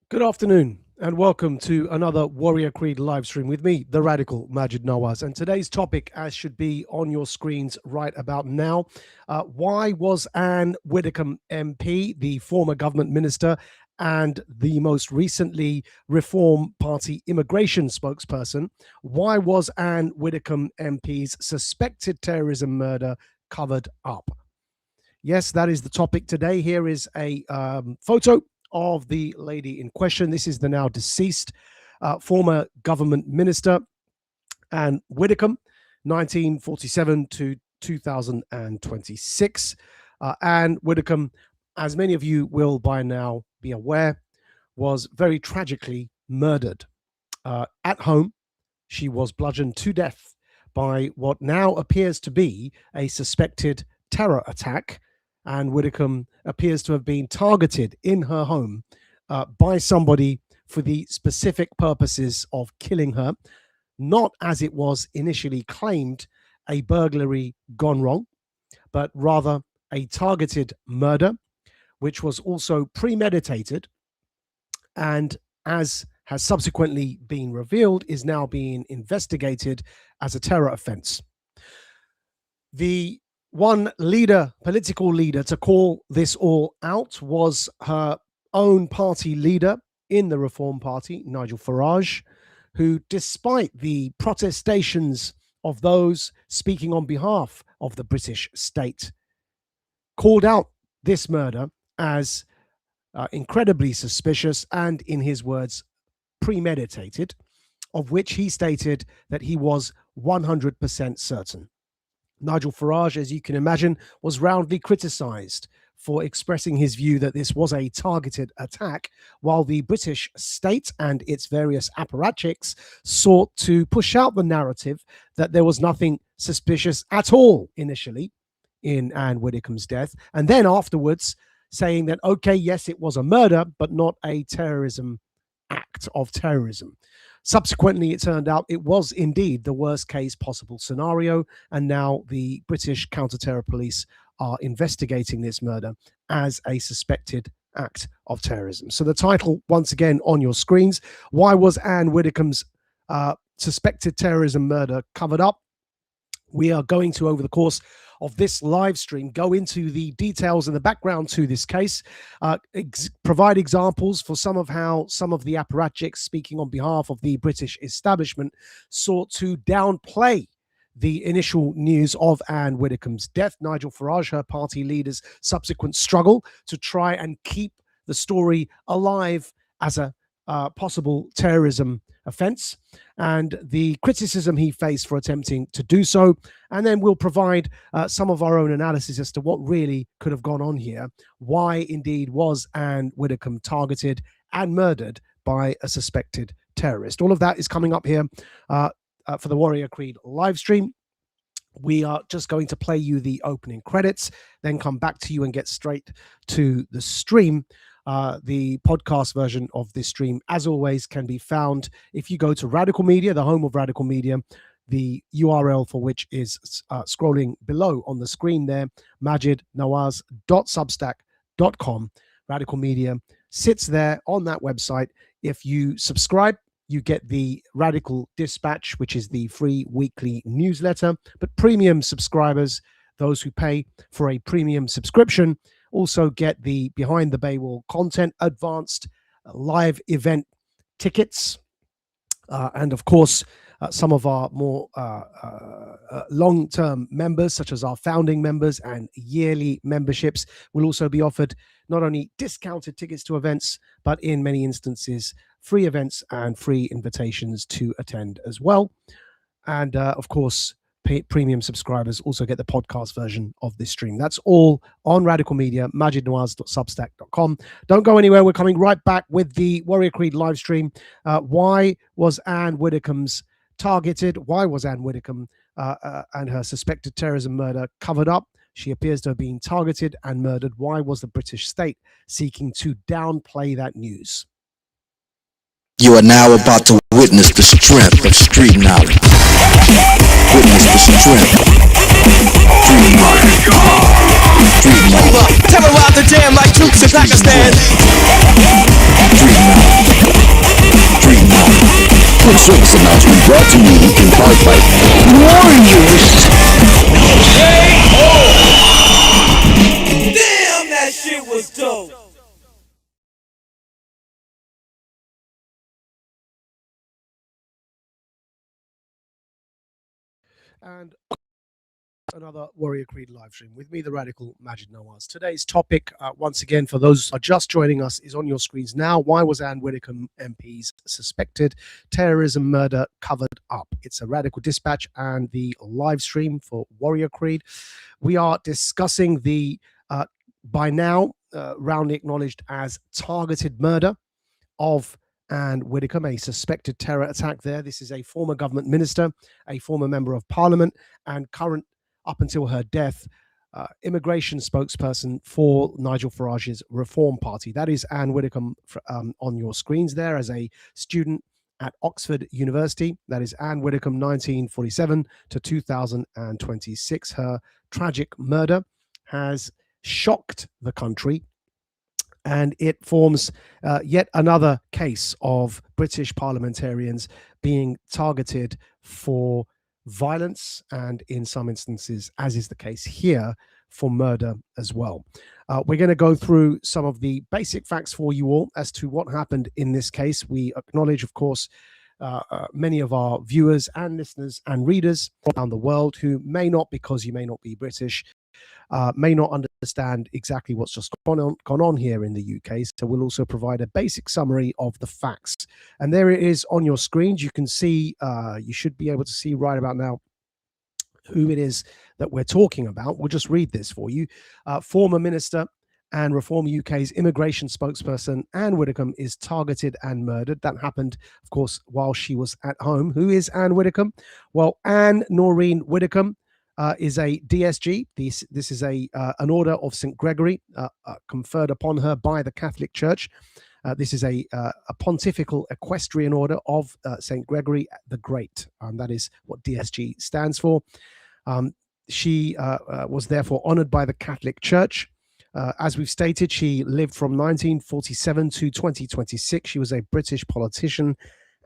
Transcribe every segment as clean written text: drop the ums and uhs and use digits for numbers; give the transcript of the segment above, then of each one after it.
Good afternoon and welcome to another Warrior Creed live stream with me, the radical Majid Nawaz. And today's topic, as should be on your screens right about now, why was Ann Widdecombe MP, the former government minister and the most recently Reform Party immigration spokesperson, why was Ann Widdecombe MP's suspected terrorism murder covered up? Yes, that is the topic today. Here is a photo of the lady in question. This is the now deceased former government minister, Ann Widdecombe, 1947 to 2026. Ann Widdecombe, as many of you will by now be aware, was very tragically murdered. At home, she was bludgeoned to death by what now appears to be a suspected terror attack. Ann Widdecombe appears to have been targeted in her home by somebody for the specific purposes of killing her, not as it was initially claimed, a burglary gone wrong, but rather a targeted murder, which was also premeditated and, as has subsequently been revealed, is now being investigated as a terror offense. The one political leader to call this all out was her own party leader in the Reform Party, Nigel Farage, who, despite the protestations of those speaking on behalf of the British state, called out this murder as incredibly suspicious and, in his words, premeditated, of which he stated that he was 100% certain. Nigel Farage, as you can imagine, was roundly criticised for expressing his view that this was a targeted attack, while the British state and its various apparatchiks sought to push out the narrative that there was nothing suspicious at all initially in Ann Widdecombe's death, and then afterwards saying that, okay, yes, it was a murder, but not a terrorism act of terrorism. Subsequently, it turned out it was indeed the worst case possible scenario, and now the British counter-terror police are investigating this murder as a suspected act of terrorism. So the title, once again, on your screens: why was Ann Widdecombe's suspected terrorism murder covered up? We are going to, over the course of this live stream, go into the details and the background to this case, provide examples for some of how some of the apparatchiks speaking on behalf of the British establishment sought to downplay the initial news of Ann Widdecombe's death, Nigel Farage, her party leader's subsequent struggle to try and keep the story alive as a possible terrorism offense, and the criticism he faced for attempting to do so. And then we'll provide some of our own analysis as to what really could have gone on here. Why indeed was Ann Widdecombe targeted and murdered by a suspected terrorist? All of that is coming up here for the Warrior Creed live stream. We are just going to play you the opening credits, then come back to you and get straight to the stream. The podcast version of this stream, as always, can be found if you go to Radical Media, the home of Radical Media, the URL for which is scrolling below on the screen there, majidnawaz.substack.com. Radical Media sits there on that website. If you subscribe, you get the Radical Dispatch, which is the free weekly newsletter. But premium subscribers, those who pay for a premium subscription, also get the behind the paywall content, advanced live event tickets, and of course some of our more long-term members, such as our founding members and yearly memberships, will also be offered not only discounted tickets to events, but in many instances free events and free invitations to attend as well. And of course, premium subscribers also get the podcast version of this stream. That's all on Radical Media, majidnawaz.substack.com. Don't go anywhere. We're coming right back with the Warrior Creed live stream. Why was Ann Widdecombe's targeted? Why was Ann Widdecombe and her suspected terrorism murder covered up? She appears to have been targeted and murdered. Why was the British state seeking to downplay that news? You are now about to witness the strength of street knowledge. Witness the strength. Street knowledge. Street knowledge. Terrorize the jam like troops in Pakistan. Street knowledge. service announcement brought to you in part by Warriors. Damn, that shit was dope. And another Warrior Creed live stream with me, the radical Majid Nawaz. Today's topic, once again, for those who are just joining us, is on your screens now. Why was Ann Widdecombe MP's suspected terrorism murder covered up? It's a radical dispatch and the live stream for Warrior Creed. We are discussing the, by now, roundly acknowledged as targeted murder of Ann Widdecombe, a suspected terror attack there. This is a former government minister, a former member of parliament, and current, up until her death, immigration spokesperson for Nigel Farage's Reform Party. That is Ann Widdecombe on your screens there as a student at Oxford University. That is Ann Widdecombe, 1947 to 2026. Her tragic murder has shocked the country, and it forms yet another case of British parliamentarians being targeted for violence and, in some instances, as is the case here, for murder as well. We're going to go through some of the basic facts for you all as to what happened in this case. We acknowledge, of course, many of our viewers and listeners and readers around the world who may not, because you may not be British, may not understand exactly what's just gone on here in the UK. So we'll also provide a basic summary of the facts. And there it is on your screens. You can see, you should be able to see right about now who it is that we're talking about. We'll just read this for you. Former Minister and Reform UK's immigration spokesperson Ann Widdecombe is targeted and murdered. That happened, of course, while she was at home. Who is Ann Widdecombe? Well, Anne Noreen Widdecombe is a DSG. This is an order of St. Gregory conferred upon her by the Catholic Church. This is a pontifical equestrian order of St. Gregory the Great. That is what DSG stands for. She was therefore honored by the Catholic Church. As we've stated, she lived from 1947 to 2026. She was a British politician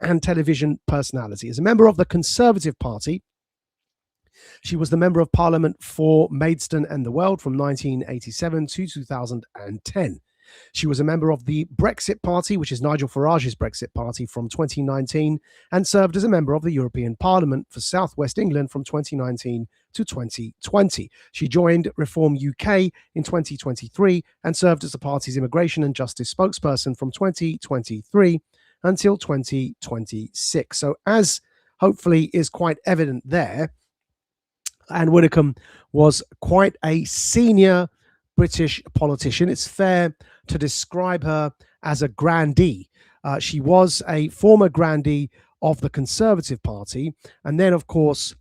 and television personality. As a member of the Conservative Party, she was the Member of Parliament for Maidstone and the Weald from 1987 to 2010. She was a member of the Brexit Party, which is Nigel Farage's Brexit Party, from 2019, and served as a member of the European Parliament for South West England from 2019 to 2020. She joined Reform UK in 2023 and served as the party's immigration and justice spokesperson from 2023 until 2026. So, as hopefully is quite evident there, Ann Widdecombe was quite a senior British politician. It's fair to describe her as a grandee. She was a former grandee of the Conservative Party. And then, of course,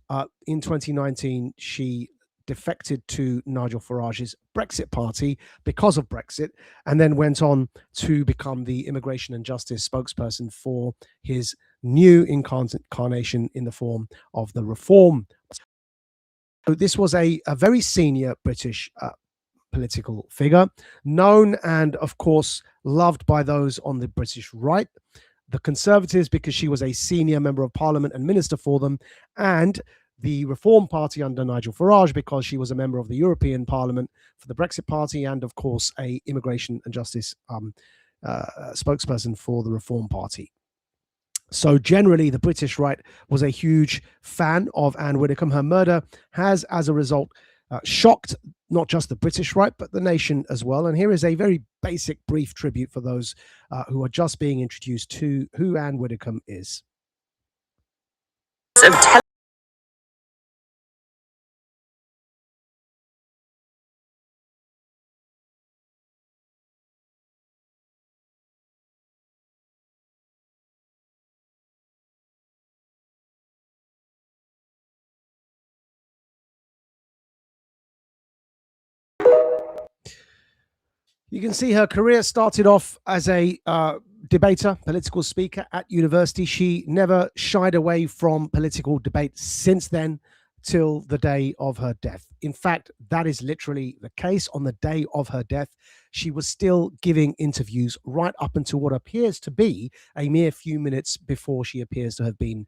in 2019, she defected to Nigel Farage's Brexit Party because of Brexit, and then went on to become the immigration and justice spokesperson for his new incarnation in the form of the Reform. So this was a very senior British political figure, known and, of course, loved by those on the British right. The Conservatives, because she was a senior member of Parliament and minister for them, and the Reform Party under Nigel Farage, because she was a member of the European Parliament for the Brexit Party, and, of course, a immigration and justice spokesperson for the Reform Party. So generally, the British right was a huge fan of Ann Widdecombe. Her murder has, as a result, shocked not just the British right, but the nation as well. And here is a very basic, brief tribute for those who are just being introduced to who Ann Widdecombe is. You can see her career started off as a debater, political speaker at university. She never shied away from political debate since then. till the day of her death. In fact, that is literally the case. On the day of her death, she was still giving interviews right up until what appears to be a mere few minutes before she appears to have been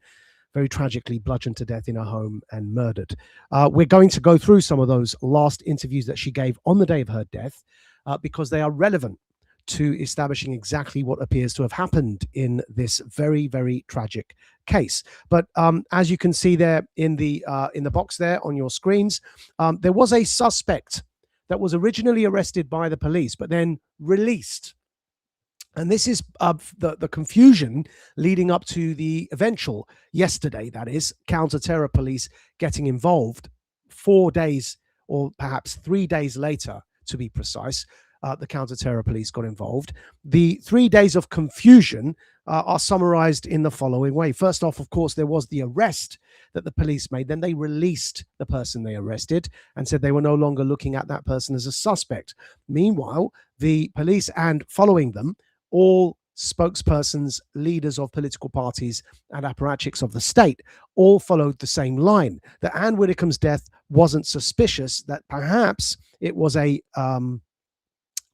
very tragically bludgeoned to death in her home and murdered. We're going to go through some of those last interviews that she gave on the day of her death because they are relevant to establishing exactly what appears to have happened in this very, very tragic case. But as you can see there in the box there on your screens, there was a suspect that was originally arrested by the police, but then released. And this is the confusion leading up to the eventual, yesterday, that is, counter-terror police getting involved 4 days or perhaps 3 days later, to be precise. The counter-terror police got involved. The 3 days of confusion are summarized in the following way. First off, of course, there was the arrest that the police made. Then they released the person they arrested and said they were no longer looking at that person as a suspect. Meanwhile, the police and following them, all spokespersons, leaders of political parties and apparatchiks of the state, all followed the same line, that Ann Widdecombe's death wasn't suspicious, that perhaps it was a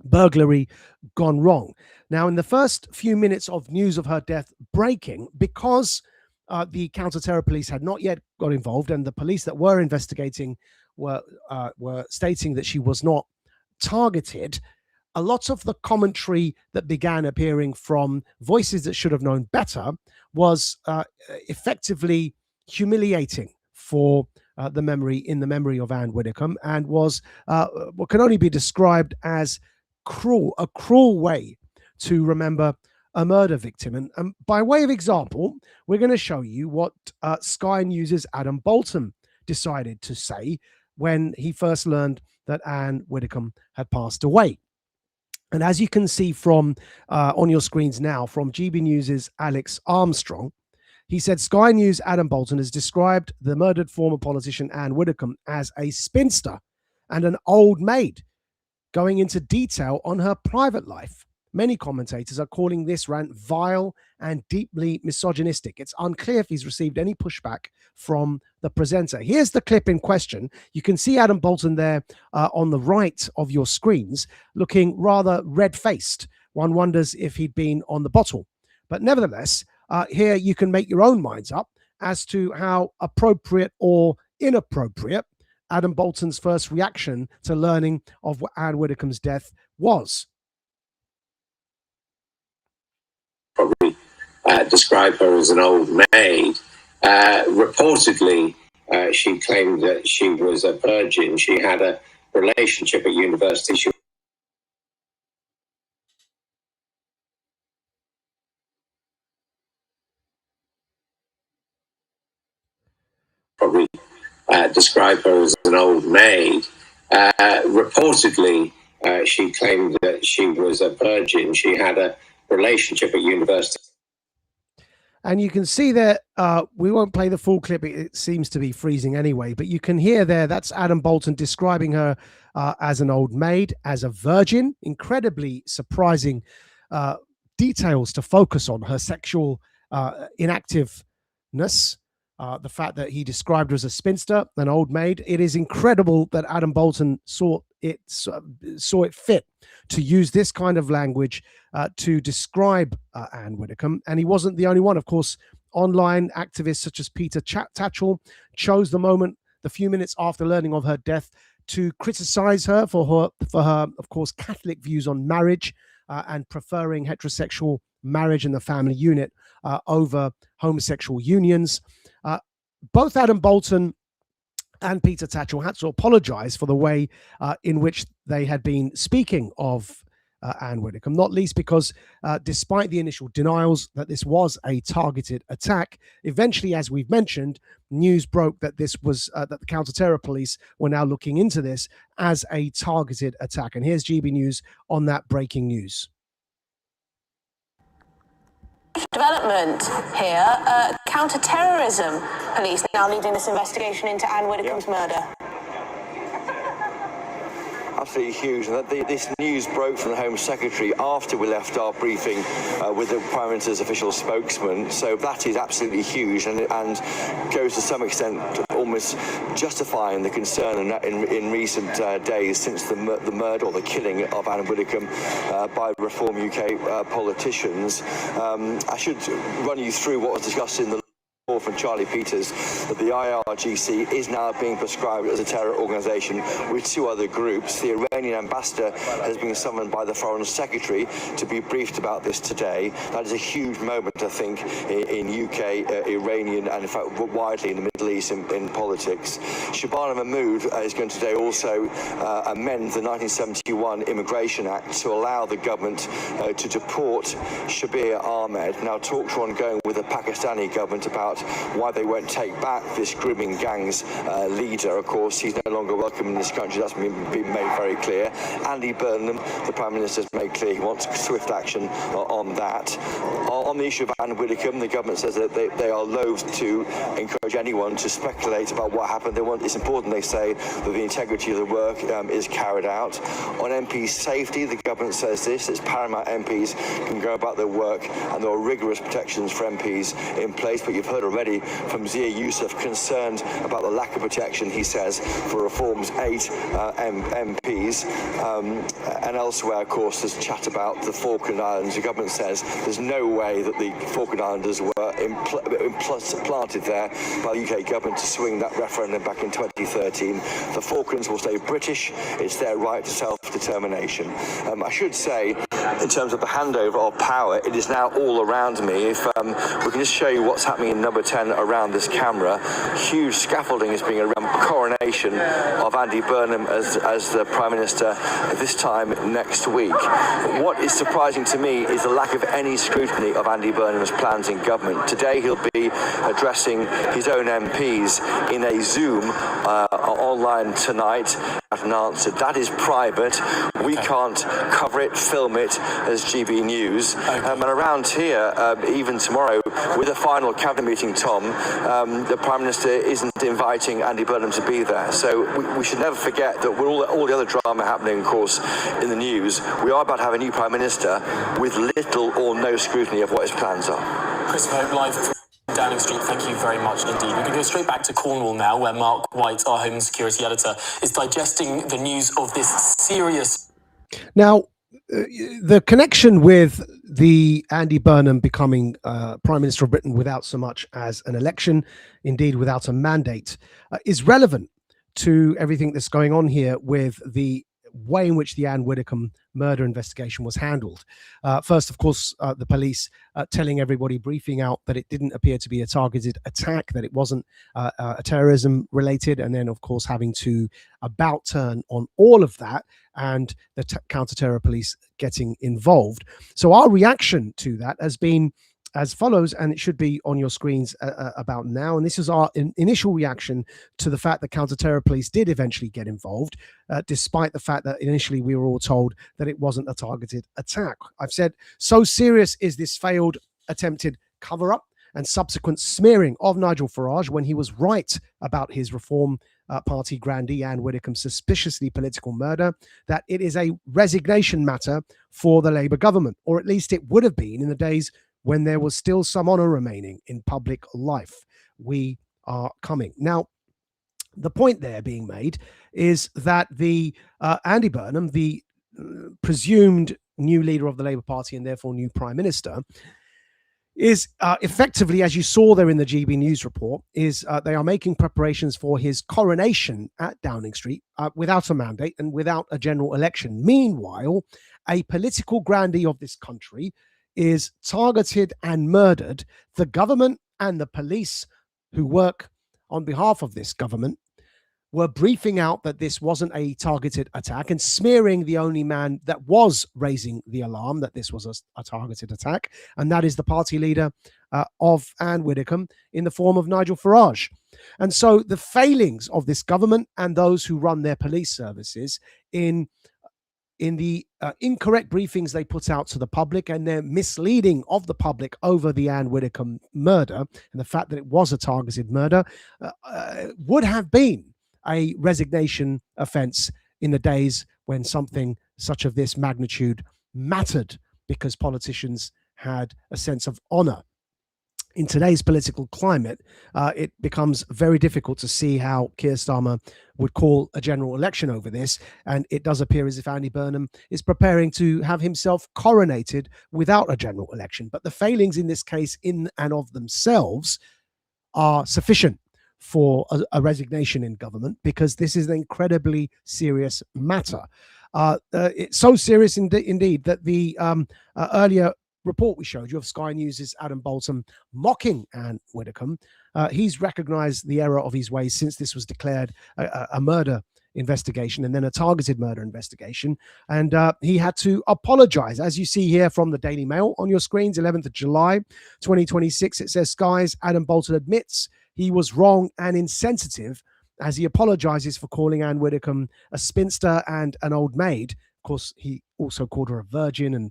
burglary gone wrong. Now, in the first few minutes of news of her death breaking, because the counter-terror police had not yet got involved, and the police that were investigating were stating that she was not targeted, a lot of the commentary that began appearing from voices that should have known better was effectively humiliating for the memory of Ann Widdecombe, and was what can only be described as a cruel way to remember a murder victim. And by way of example, we're going to show you what Sky News' Adam Bolton decided to say when he first learned that Ann Widdecombe had passed away. And as you can see from on your screens now, from GB News' Alex Armstrong, he said Sky News' Adam Bolton has described the murdered former politician Ann Widdecombe as a spinster and an old maid, going into detail on her private life. Many commentators are calling this rant vile and deeply misogynistic. It's unclear if he's received any pushback from the presenter. Here's the clip in question. You can see Adam Bolton there on the right of your screens, looking rather red-faced. One wonders if he'd been on the bottle. But nevertheless, here you can make your own minds up as to how appropriate or inappropriate Adam Bolton's first reaction to learning of Ann Widdecombe's death was. Probably describe her as an old maid. Reportedly, she claimed that she was a virgin. She had a relationship at university. She probably describe her as an old maid. Reportedly, she claimed that she was a virgin. She had a relationship at university. And you can see there, we won't play the full clip. It seems to be freezing anyway, but you can hear there, that's Adam Bolton describing her as an old maid, as a virgin. Incredibly surprising details to focus on her sexual inactiveness. The fact that he described her as a spinster, an old maid. It is incredible that Adam Bolton saw it fit to use this kind of language to describe Ann Widdecombe. And he wasn't the only one. Of course, online activists such as Peter Tatchell chose the moment, the few minutes after learning of her death, to criticize her for her, of course, Catholic views on marriage and preferring heterosexual marriage and the family unit over homosexual unions. Both Adam Bolton and Peter Tatchell had to apologize for the way in which they had been speaking of Ann Widdecombe, not least because despite the initial denials that this was a targeted attack, eventually, as we've mentioned, news broke that this was that the counter-terror police were now looking into this as a targeted attack. And here's GB News on that breaking news. Development here, counter-terrorism police now leading this investigation into Ann Widdecombe's murder. absolutely huge. And that this news broke from the Home Secretary after we left our briefing with the Prime Minister's official spokesman. So that is absolutely huge, and goes to some extent almost justifying the concern in recent days since the murder or the killing of Ann Widdecombe by Reform UK politicians. I should run you through what was discussed in the from Charlie Peters, that the IRGC is now being prescribed as a terror organisation with two other groups. The Iranian ambassador has been summoned by the Foreign Secretary to be briefed about this today. That is a huge moment, I think, in UK, Iranian, and in fact widely in the Middle East in politics. Shabana Mahmood is going to today also amend the 1971 Immigration Act to allow the government to deport Shabir Ahmed. Now talks are ongoing with the Pakistani government about why they won't take back this grooming gang's leader. Of course, he's no longer welcome in this country. That's been made very clear. Andy Burnham, the Prime Minister, has made clear he wants swift action on that. On the issue of Ann Widdecombe, the government says that they are loath to encourage anyone to speculate about what happened. It's important, they say, that the integrity of the work is carried out. On MPs' safety, the government says this: it's paramount MPs can go about their work, and there are rigorous protections for MPs in place. But you've heard already from Zia Youssef concerned about the lack of protection, he says, for Reform's 8 MPs. And elsewhere, of course, there's chat about the Falkland Islands. The government says there's no way that the Falkland Islanders were implanted there by the UK government to swing that referendum back in 2013. The Falklands will stay British. It's their right to self-determination. I should say, in terms of the handover of power, it is now all around me. If we can just show you what's happening in number 10 around this camera. Huge scaffolding is being around coronation of Andy Burnham as the Prime Minister this time next week. What is surprising to me is the lack of any scrutiny of Andy Burnham's plans in government. Today he'll be addressing his own MPs in a Zoom online tonight. An answer that is private. We can't cover it, film it as GB News. And around here, even tomorrow, with a final cabinet meeting, Tom, the Prime Minister isn't inviting Andy Burnham to be there. So we should never forget that with all the other drama happening, of course, in the news, we are about to have a new Prime Minister with little or no scrutiny of what his plans are. Christopher, live from Downing Street, thank you very much indeed. We can go straight back to Cornwall now, where Mark White, our Home Security Editor, is digesting the news of this serious... Now, the connection with the Andy Burnham becoming Prime Minister of Britain without so much as an election, indeed without a mandate, is relevant to everything that's going on here with the way in which the Ann Widdecombe murder investigation was handled. First, of course, the police telling everybody, briefing out that it didn't appear to be a targeted attack, that it wasn't a terrorism-related, and then, of course, having to about turn on all of that and the counter-terror police getting involved. So our reaction to that has been as follows, and it should be on your screens about now. And this is our initial reaction to the fact that counter-terror police did eventually get involved, despite the fact that initially we were all told that it wasn't a targeted attack. I've said, so serious is this failed attempted cover-up and subsequent smearing of Nigel Farage when he was right about his Reform Party grandee Ann Widdecombe's suspiciously political murder, that it is a resignation matter for the Labour government, or at least it would have been in the days when there was still some honour remaining in public life. We are coming. Now, the point there being made is that the Andy Burnham, the presumed new leader of the Labour Party and therefore new Prime Minister, is effectively, as you saw there in the GB News report, is they are making preparations for his coronation at Downing Street without a mandate and without a general election. Meanwhile, a political grandee of this country is targeted and murdered. The government and the police who work on behalf of this government were briefing out that this wasn't a targeted attack and smearing the only man that was raising the alarm that this was a targeted attack, and that is the party leader of Ann Widdecombe in the form of Nigel Farage. And so the failings of this government and those who run their police services in the incorrect briefings they put out to the public and their misleading of the public over the Ann Widdecombe murder and the fact that it was a targeted murder would have been a resignation offence in the days when something such of this magnitude mattered, because politicians had a sense of honor. In today's political climate, it becomes very difficult to see how Keir Starmer would call a general election over this. And it does appear as if Andy Burnham is preparing to have himself coronated without a general election. But the failings in this case, in and of themselves, are sufficient for a resignation in government, because this is an incredibly serious matter. It's so serious indeed that the earlier report we showed you of Sky News' Adam Bolton mocking Ann Widdecombe, he's recognized the error of his ways since this was declared a murder investigation and then a targeted murder investigation. And he had to apologize. As you see here from the Daily Mail on your screens, 11th of July, 2026, it says Sky's Adam Bolton admits he was wrong and insensitive as he apologizes for calling Ann Widdecombe a spinster and an old maid. Of course, he also called her a virgin, and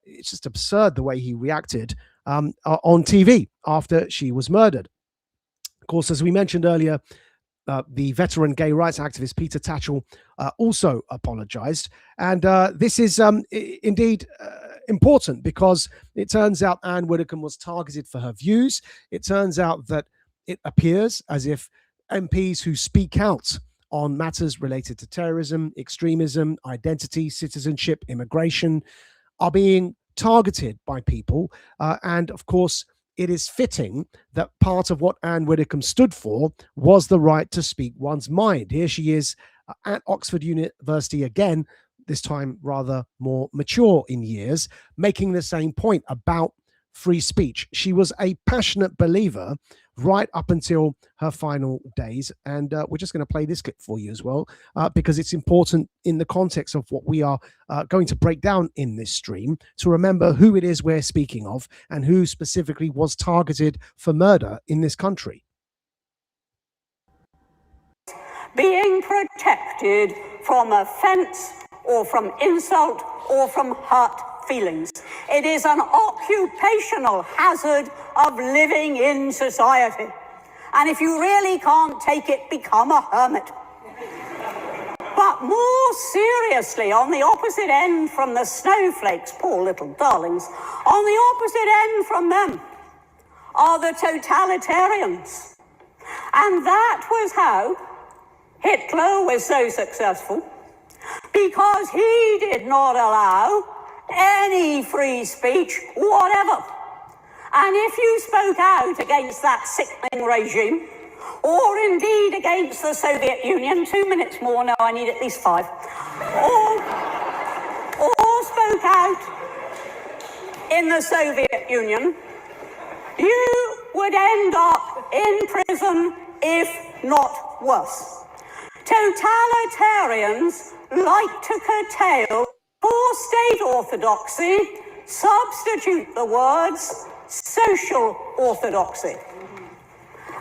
it's just absurd the way he reacted on TV after she was murdered. Of course, as we mentioned earlier, the veteran gay rights activist Peter Tatchell also apologized. And this is indeed important, because it turns out Ann Widdecombe was targeted for her views. It turns out that it appears as if MPs who speak out on matters related to terrorism, extremism, identity, citizenship, immigration are being targeted by people. And of course, it is fitting that part of what Ann Widdecombe stood for was the right to speak one's mind. Here she is at Oxford University again, this time rather more mature in years, making the same point about free speech. She was a passionate believer right up until her final days. And we're just going to play this clip for you as well, because it's important in the context of what we are going to break down in this stream, to remember who it is we're speaking of and who specifically was targeted for murder in this country. Being protected from offence or from insult or from hurt feelings. It is an occupational hazard of living in society. And if you really can't take it, become a hermit. But more seriously, on the opposite end from the snowflakes, poor little darlings, on the opposite end from them are the totalitarians. And that was how Hitler was so successful, because he did not allow any free speech whatever. And if you spoke out against that sickening regime, or indeed against the Soviet Union, 2 minutes more, no, I need at least 5, or spoke out in the Soviet Union, you would end up in prison, if not worse. Totalitarians like to curtail for state orthodoxy, substitute the words social orthodoxy.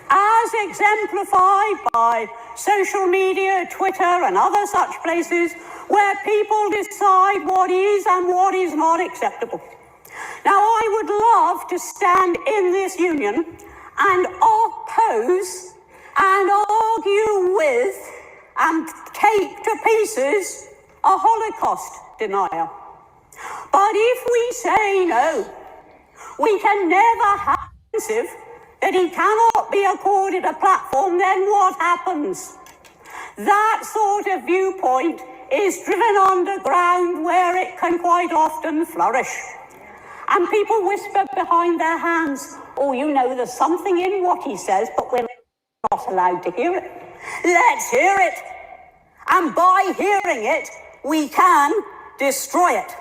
As exemplified by social media, Twitter, and other such places where people decide what is and what is not acceptable. Now, I would love to stand in this union and oppose and argue with and take to pieces a Holocaust denier. But if we say no, we can never have offensive that he cannot be accorded a platform, then what happens? That sort of viewpoint is driven underground, where it can quite often flourish. And people whisper behind their hands, oh, you know, there's something in what he says, but we're not allowed to hear it. Let's hear it. And by hearing it, we can destroy it.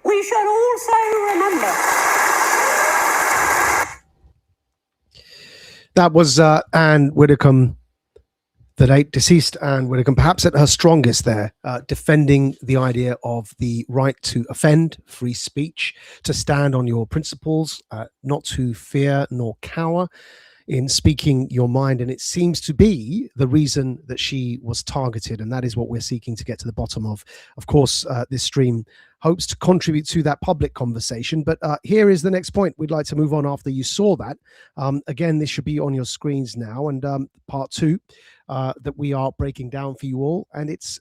We should also remember. That was Ann Widdecombe, the late deceased Ann Widdecombe, perhaps at her strongest there, defending the idea of the right to offend, free speech, to stand on your principles, not to fear nor cower in speaking your mind. And it seems to be the reason that she was targeted, and that is what we're seeking to get to the bottom of. Of course, this stream hopes to contribute to that public conversation, but here is the next point. We'd like to move on after you saw that. Again, this should be on your screens now, and part two that we are breaking down for you all, and it's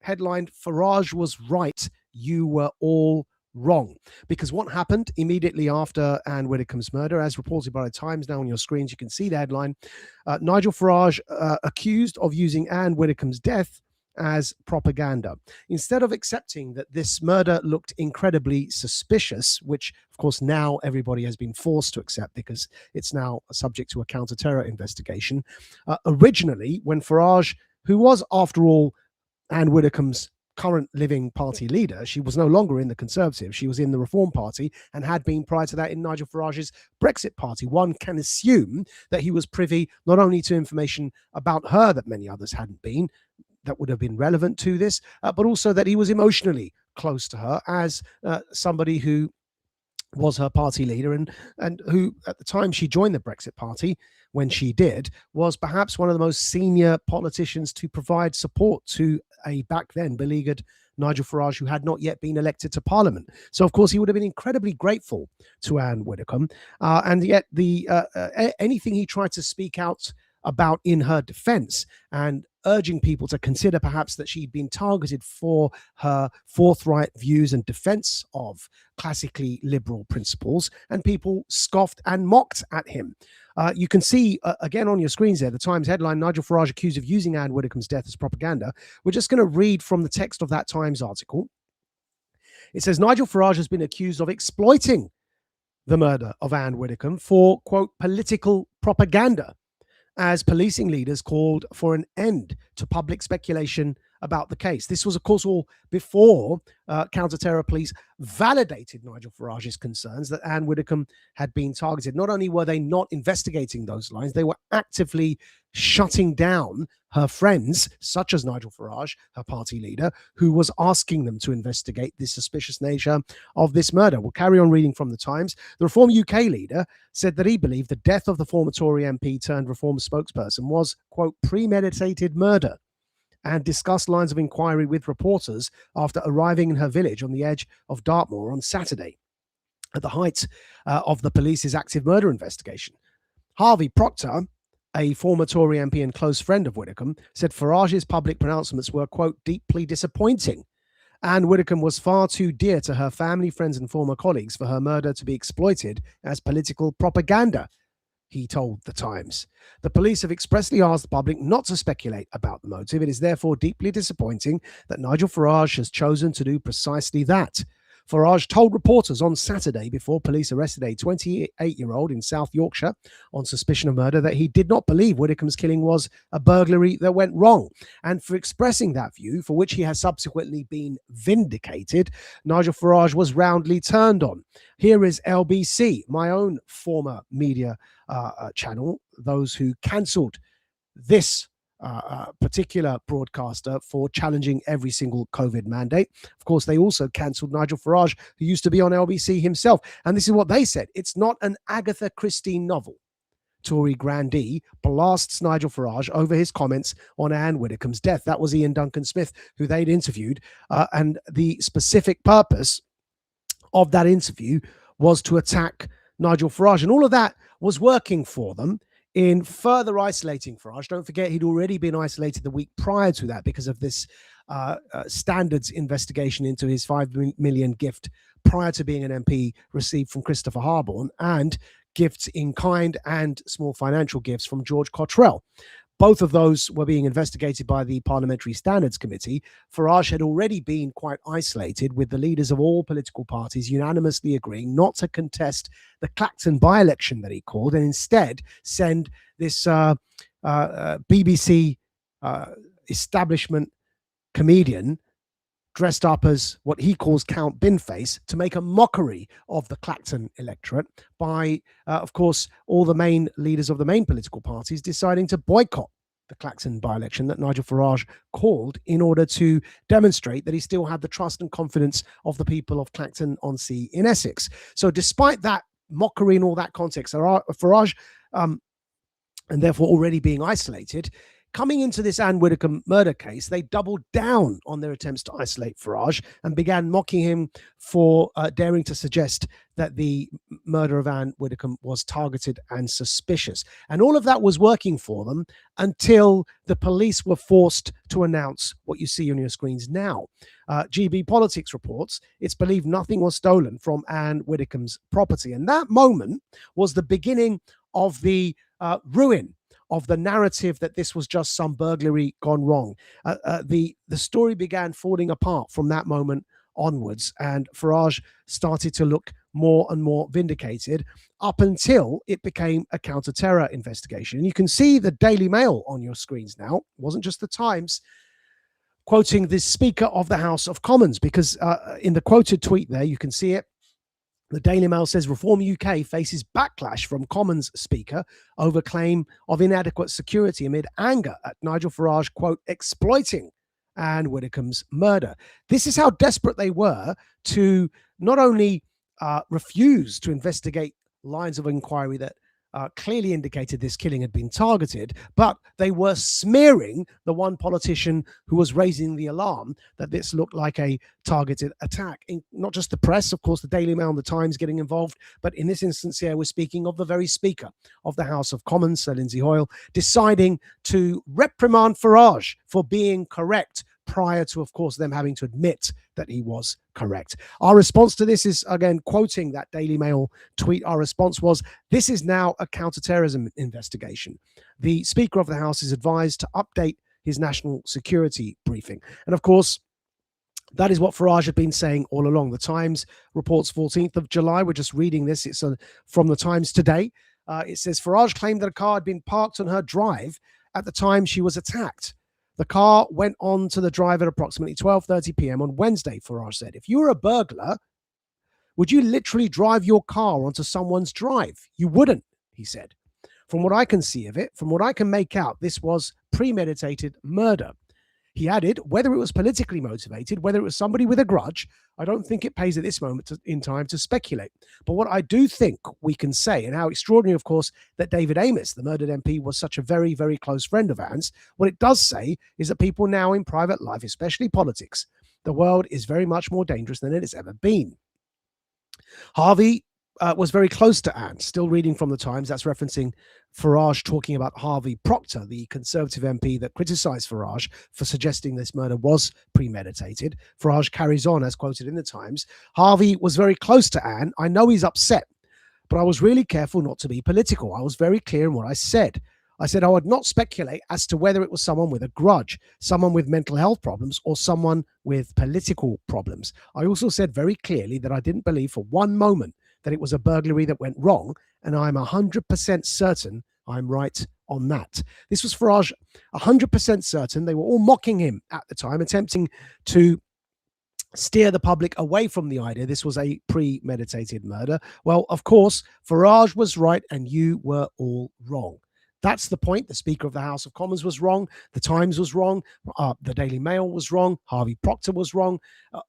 headlined, "Farage was right, you were all wrong." Because what happened immediately after Ann Widdecombe's murder, as reported by the Times, now on your screens, you can see the headline, Nigel Farage accused of using Ann Widdecombe's death as propaganda. Instead of accepting that this murder looked incredibly suspicious, which of course now everybody has been forced to accept because it's now subject to a counter-terror investigation, originally when Farage, who was after all Ann Widdecombe's current living party leader, she was no longer in the Conservative, she was in the Reform Party and had been prior to that in Nigel Farage's Brexit Party. One can assume that he was privy not only to information about her that many others hadn't been, that would have been relevant to this, but also that he was emotionally close to her as somebody who was her party leader and who, at the time she joined the Brexit Party, when she did, was perhaps one of the most senior politicians to provide support to a back then beleaguered Nigel Farage, who had not yet been elected to Parliament. So, of course, he would have been incredibly grateful to Ann Widdecombe. And yet anything he tried to speak out about in her defense and urging people to consider perhaps that she'd been targeted for her forthright views and defense of classically liberal principles, and people scoffed and mocked at him. You can see, again on your screens there, the Times headline, Nigel Farage accused of using Ann Widdecombe's death as propaganda. We're just going to read from the text of that Times article. It says, Nigel Farage has been accused of exploiting the murder of Ann Widdecombe for, quote, political propaganda, as policing leaders called for an end to public speculation about the case. This was, of course, all before counter-terror police validated Nigel Farage's concerns that Ann Widdecombe had been targeted. Not only were they not investigating those lines, they were actively shutting down her friends, such as Nigel Farage, her party leader, who was asking them to investigate the suspicious nature of this murder. We'll carry on reading from the Times. The Reform UK leader said that he believed the death of the former Tory MP turned Reform spokesperson was, quote, premeditated murder, and discussed lines of inquiry with reporters after arriving in her village on the edge of Dartmoor on Saturday, at the height of the police's active murder investigation. Harvey Proctor, a former Tory MP and close friend of Widdecombe, said Farage's public pronouncements were, quote, deeply disappointing. Ann Widdecombe was far too dear to her family, friends and former colleagues for her murder to be exploited as political propaganda, he told the Times. The police have expressly asked the public not to speculate about the motive. It is therefore deeply disappointing that Nigel Farage has chosen to do precisely that. Farage told reporters on Saturday, before police arrested a 28-year-old in South Yorkshire on suspicion of murder, that he did not believe Widdecombe's killing was a burglary that went wrong. And for expressing that view, for which he has subsequently been vindicated, Nigel Farage was roundly turned on. Here is LBC, my own former media channel, those who cancelled this particular broadcaster for challenging every single COVID mandate. Of course, they also cancelled Nigel Farage, who used to be on LBC himself. And this is what they said. It's not an Agatha Christie novel. Tory grandee blasts Nigel Farage over his comments on Ann Widdecombe's death. That was Ian Duncan Smith, who they'd interviewed. And the specific purpose of that interview was to attack Nigel Farage. And all of that was working for them in further isolating Farage. Don't forget, he'd already been isolated the week prior to that because of this standards investigation into his $5 million gift prior to being an MP received from Christopher Harborne, and gifts in kind and small financial gifts from George Cottrell. Both of those were being investigated by the Parliamentary Standards Committee. Farage had already been quite isolated, with the leaders of all political parties unanimously agreeing not to contest the Clacton by-election that he called, and instead send this BBC establishment comedian dressed up as what he calls Count Binface to make a mockery of the Clacton electorate by, of course, all the main leaders of the main political parties deciding to boycott the Clacton by-election that Nigel Farage called, in order to demonstrate that he still had the trust and confidence of the people of Clacton-on-Sea in Essex. So despite that mockery and all that context, Farage, and therefore already being isolated, coming into this Ann Widdecombe murder case, they doubled down on their attempts to isolate Farage and began mocking him for daring to suggest that the murder of Ann Widdecombe was targeted and suspicious. And all of that was working for them until the police were forced to announce what you see on your screens now. GB Politics reports it's believed nothing was stolen from Ann Widdecombe's property. And that moment was the beginning of the ruin of the narrative that this was just some burglary gone wrong. The story began falling apart from that moment onwards, and Farage started to look more and more vindicated up until it became a counter-terror investigation. And you can see the Daily Mail on your screens now. It wasn't just the Times, quoting the Speaker of the House of Commons, because in the quoted tweet there, you can see it. The Daily Mail says Reform UK faces backlash from Commons Speaker over claim of inadequate security amid anger at Nigel Farage, quote, exploiting Ann Widdecombe's murder. This is how desperate they were to not only refuse to investigate lines of inquiry that clearly indicated this killing had been targeted, but they were smearing the one politician who was raising the alarm that this looked like a targeted attack. In not just the press, of course, the Daily Mail and the Times getting involved, but in this instance here, we're speaking of the very Speaker of the House of Commons, Sir Lindsay Hoyle, deciding to reprimand Farage for being correct prior to, of course, them having to admit that he was correct. Our response to this is, again, quoting that Daily Mail tweet. Our response was, this is now a counterterrorism investigation. The Speaker of the House is advised to update his national security briefing. And of course, that is what Farage had been saying all along. The Times reports 14th of July. We're just reading this. It's from the Times today. It says Farage claimed that a car had been parked on her drive at the time she was attacked. The car went on to the drive at approximately 12:30 p.m. on Wednesday, Farage said. If you were a burglar, would you literally drive your car onto someone's drive? You wouldn't, he said. From what I can see of it, from what I can make out, this was premeditated murder. He added, whether it was politically motivated, whether it was somebody with a grudge, I don't think it pays at this moment in time to speculate. But what I do think we can say, and how extraordinary, of course, that David Amess, the murdered MP, was such a very, very close friend of Ann's, what it does say is that people now in private life, especially politics, the world is very much more dangerous than it has ever been. Harvey was very close to Ann. Still reading from the Times, that's referencing Farage talking about Harvey Proctor, the Conservative MP that criticised Farage for suggesting this murder was premeditated. Farage carries on, as quoted in the Times. Harvey was very close to Ann. I know he's upset, but I was really careful not to be political. I was very clear in what I said. I said I would not speculate as to whether it was someone with a grudge, someone with mental health problems, or someone with political problems. I also said very clearly that I didn't believe for one moment that it was a burglary that went wrong, and I'm 100% certain I'm right on that. This was Farage 100% certain. They were all mocking him at the time, attempting to steer the public away from the idea this was a premeditated murder. Well, of course, Farage was right and you were all wrong. That's the point. The Speaker of the House of Commons was wrong. The Times was wrong. The Daily Mail was wrong. Harvey Proctor was wrong.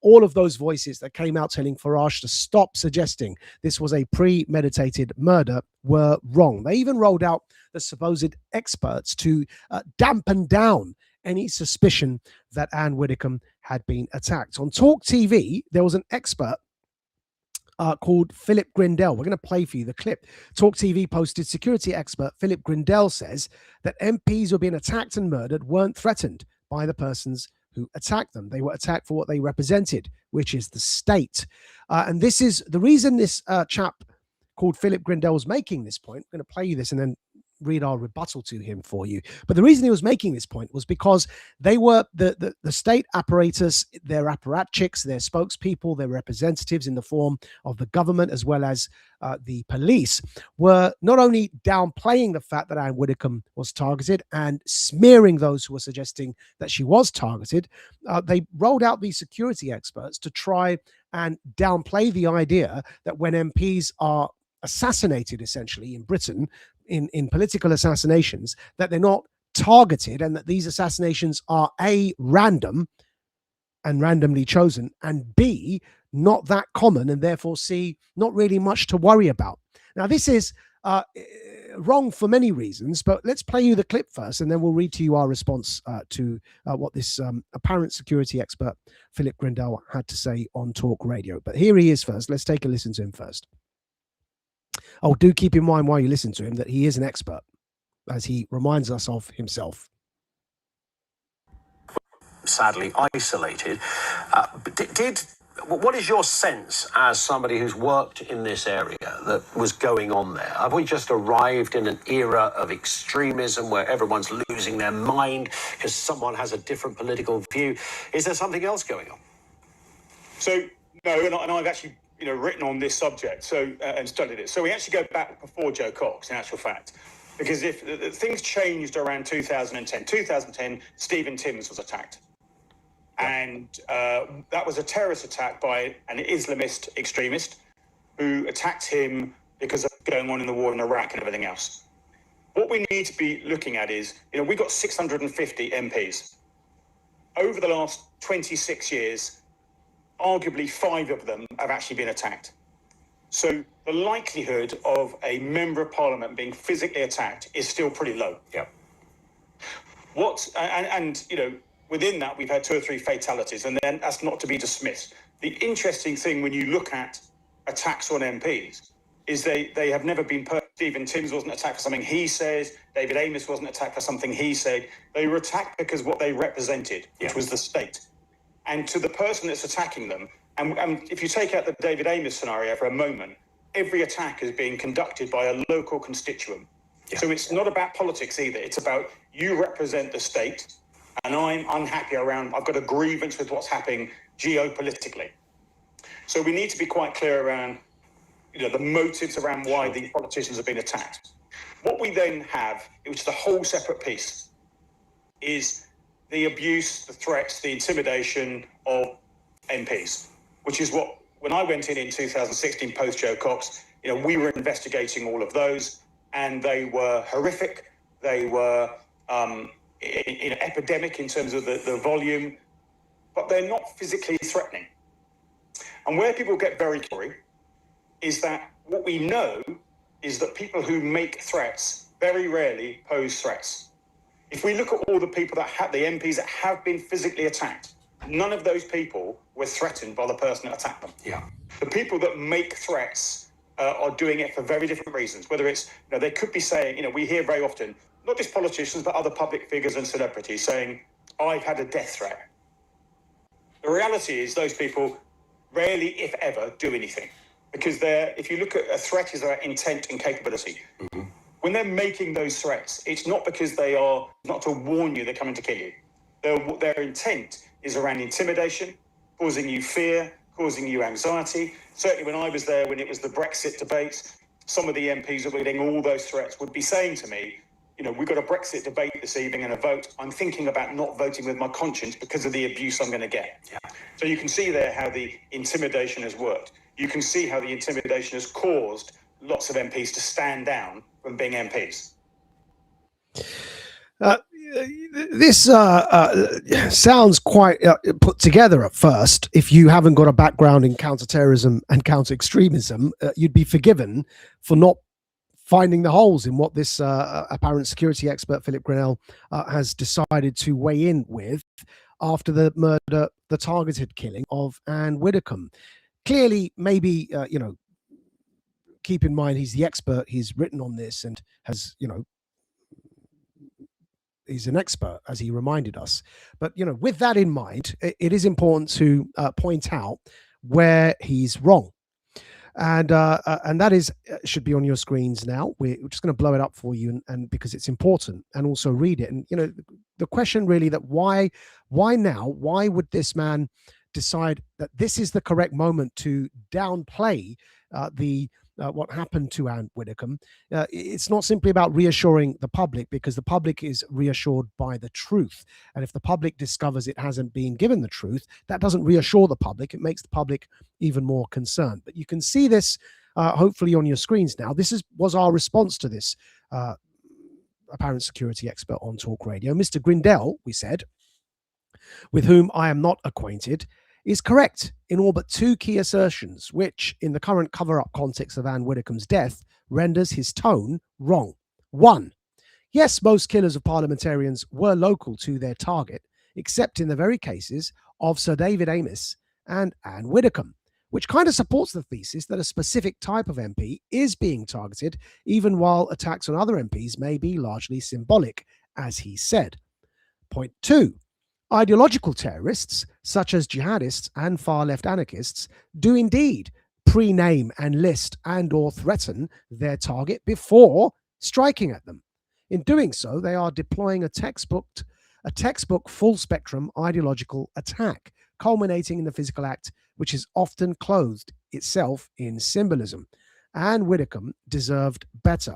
All of those voices that came out telling Farage to stop suggesting this was a premeditated murder were wrong. They even rolled out the supposed experts to dampen down any suspicion that Ann Widdecombe had been attacked. On Talk TV, there was an expert called Philip Grindell. We're going to play for you the clip. Talk TV posted security expert Philip Grindell says that MPs who were being attacked and murdered weren't threatened by the persons who attacked them. They were attacked for what they represented, which is the state. And this is the reason this chap called Philip Grindell was making this point. I'm going to play you this and then read our rebuttal to him for you. But the reason he was making this point was because they were the state apparatus, their apparatchiks, their spokespeople, their representatives in the form of the government as well as the police were not only downplaying the fact that Ann Widdecombe was targeted and smearing those who were suggesting that she was targeted. They rolled out these security experts to try and downplay the idea that when MPs are assassinated, essentially, in Britain, in political assassinations, that they're not targeted and that these assassinations are A, random and randomly chosen, and B, not that common, and therefore C, not really much to worry about. Now, this is wrong for many reasons, but let's play you the clip first, and then we'll read to you our response to what this apparent security expert, Philip Grindell, had to say on Talk Radio. But here he is first. Let's take a listen to him first. Oh, do keep in mind while you listen to him that he is an expert, as he reminds us of himself. Sadly isolated. What is your sense as somebody who's worked in this area that was going on there? Have we just arrived in an era of extremism where everyone's losing their mind because someone has a different political view? Is there something else going on? So, no, and I've actually written on this subject and studied it. So we actually go back before Joe Cox, in actual fact, because if things changed around 2010, Stephen Timms was attacked. And that was a terrorist attack by an Islamist extremist who attacked him because of going on in the war in Iraq and everything else. What we need to be looking at is, we got 650 MPs. Over the last 26 years, arguably 5 of them have actually been attacked. So the likelihood of a member of parliament being physically attacked is still pretty low. Yeah. Within that, we've had 2 or 3 fatalities, and then that's not to be dismissed. The interesting thing when you look at attacks on MPs is they have never been Stephen Timms wasn't attacked for something he says. David Amess wasn't attacked for something he said. They were attacked because what they represented, which was the state. And to the person that's attacking them, and if you take out the David Amess scenario for a moment, every attack is being conducted by a local constituent. Yeah. So it's not about politics either. It's about you represent the state, and I'm unhappy I've got a grievance with what's happening geopolitically. So we need to be quite clear around, the motives around why the politicians have been attacked. What we then have, which is a whole separate piece, is the abuse, the threats, the intimidation of MPs, which is what, when I went in 2016 post Joe Cox, we were investigating all of those, and they were horrific. They were epidemic in terms of the volume, but they're not physically threatening. And where people get very worried is that what we know is that people who make threats very rarely pose threats. If we look at all the people the MPs that have been physically attacked, none of those people were threatened by the person that attacked them. Yeah. The people that make threats are doing it for very different reasons. Whether it's, they could be saying, we hear very often, not just politicians, but other public figures and celebrities saying, I've had a death threat. The reality is those people rarely, if ever, do anything. Because if you look at a threat, is their intent and capability. Mm-hmm. When they're making those threats, it's not because they are not to warn you they're coming to kill you. Their intent is around intimidation, causing you fear, causing you anxiety. Certainly when I was there, when it was the Brexit debates, some of the MPs that were getting all those threats would be saying to me, we've got a Brexit debate this evening and a vote. I'm thinking about not voting with my conscience because of the abuse I'm going to get. Yeah. So you can see there how the intimidation has worked. You can see how the intimidation has caused lots of MPs to stand down from being MPs. This sounds quite put together at first. If you haven't got a background in counterterrorism and counter-extremism, you'd be forgiven for not finding the holes in what this apparent security expert, Philip Grindell, has decided to weigh in with after the targeted killing of Ann Widdecombe. Clearly, maybe, keep in mind he's the expert. He's written on this and has, he's an expert, as he reminded us. But, with that in mind, it is important to point out where he's wrong. And that is should be on your screens now. We're just going to blow it up for you, and because it's important, and also read it. And the question really that why now? Why would this man decide that this is the correct moment to downplay what happened to Ann Widdecombe? It's not simply about reassuring the public, because the public is reassured by the truth. And if the public discovers it hasn't been given the truth, that doesn't reassure the public. It makes the public even more concerned. But you can see this hopefully on your screens now. This was our response to this apparent security expert on Talk Radio. Mr. Grindell, we said, with whom I am not acquainted, is correct in all but 2 key assertions, which, in the current cover-up context of Ann Widdecombe's death, renders his tone wrong. One, yes, most killers of parliamentarians were local to their target, except in the very cases of Sir David Amess and Ann Widdecombe, which kind of supports the thesis that a specific type of MP is being targeted, even while attacks on other MPs may be largely symbolic, as he said. Point two, ideological terrorists, such as jihadists and far-left anarchists, do indeed pre-name and list and/or threaten their target before striking at them. In doing so, they are deploying a textbook full-spectrum ideological attack, culminating in the physical act, which is often clothed itself in symbolism. Ann Widdecombe deserved better.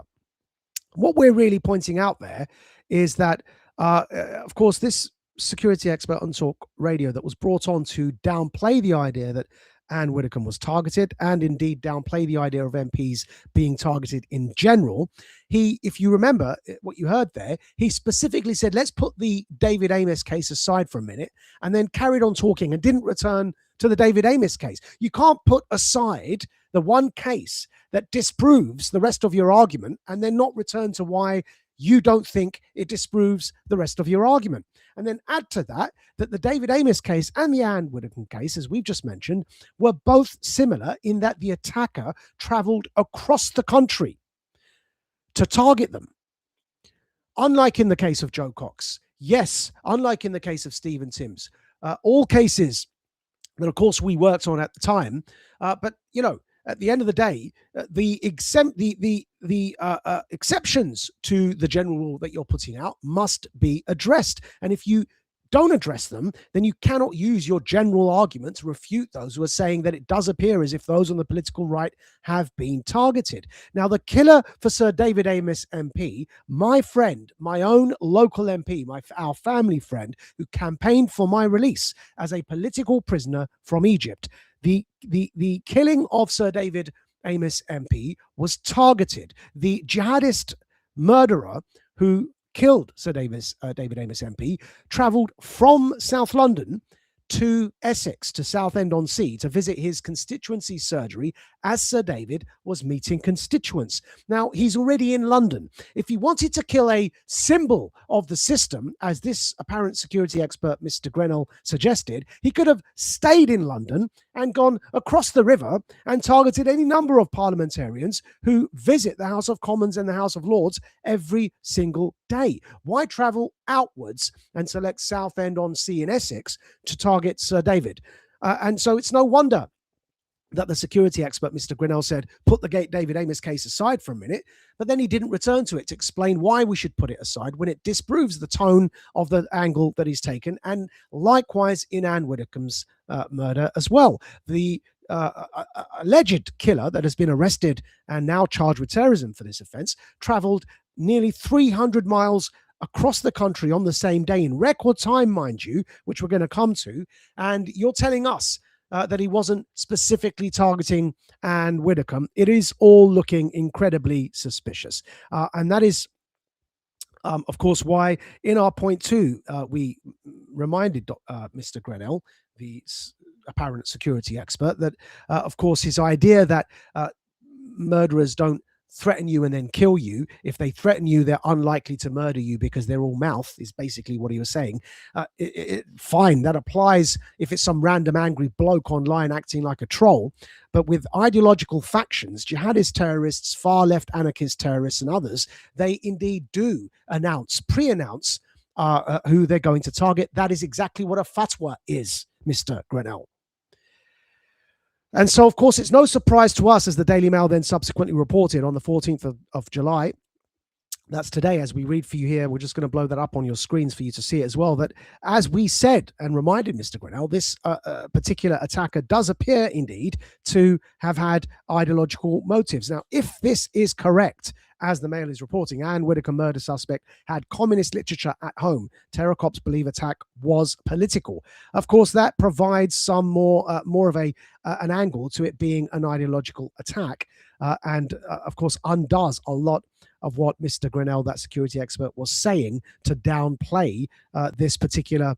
What we're really pointing out there is that, of course, this security expert on talk radio that was brought on to downplay the idea that Ann Widdecombe was targeted, and indeed downplay the idea of MPs being targeted in general. He, if you remember what you heard there, he specifically said, let's put the David Amess case aside for a minute, and then carried on talking and didn't return to the David Amess case. You can't put aside the one case that disproves the rest of your argument and then not return to why you don't think it disproves the rest of your argument. And then add to that the David Amess case and the Ann Widdecombe case, as we've just mentioned, were both similar in that the attacker traveled across the country to target them. Unlike in the case of Joe Cox, yes, unlike in the case of Stephen Timms, all cases that, of course, we worked on at the time, but, you know, at the end of the day, the exceptions to the general rule that you're putting out must be addressed. And if you don't address them, then you cannot use your general argument to refute those who are saying that it does appear as if those on the political right have been targeted. Now, the killer for Sir David Amess MP, my friend, my own local MP, our family friend, who campaigned for my release as a political prisoner from Egypt, the killing of Sir David Amess MP was targeted. The jihadist murderer who killed Sir David Amess MP travelled from South London to Essex, to Southend-on-Sea, to visit his constituency surgery as Sir David was meeting constituents. Now, he's already in London. If he wanted to kill a symbol of the system, as this apparent security expert, Mr. Grenell, suggested, he could have stayed in London and gone across the river and targeted any number of parliamentarians who visit the House of Commons and the House of Lords every single day. Why travel outwards and select Southend-on-Sea in Essex to target Sir David? And so it's no wonder that the security expert, Mr. Grenell, said, put the David Amess case aside for a minute, but then he didn't return to it to explain why we should put it aside when it disproves the tone of the angle that he's taken. And likewise in Ann Widdecombe's murder as well. The alleged killer that has been arrested and now charged with terrorism for this offense traveled nearly 300 miles across the country on the same day in record time, mind you, which we're going to come to. And you're telling us that he wasn't specifically targeting Ann Widdecombe. It is all looking incredibly suspicious. And that is, of course, why in our point two, we reminded Mr. Grenell, the apparent security expert, that, of course, his idea that murderers don't threaten you and then kill you. If they threaten you, they're unlikely to murder you because they're all mouth, is basically what he was saying. Fine, that applies if it's some random angry bloke online acting like a troll. But with ideological factions, jihadist terrorists, far left anarchist terrorists and others, they indeed do pre-announce who they're going to target. That is exactly what a fatwa is, Mr. Grenell. And so, of course, it's no surprise to us, as the Daily Mail then subsequently reported on the 14th of July, that's today as we read for you here, we're just going to blow that up on your screens for you to see it as well, that as we said and reminded Mr. Grenell, this particular attacker does appear indeed to have had ideological motives. Now, if this is correct, as the Mail is reporting, Ann Widdecombe murder suspect had communist literature at home. Terror cops believe attack was political. Of course, that provides some more of an angle to it being an ideological attack, and of course undoes a lot of what Mr. Grenell, that security expert, was saying to downplay this particular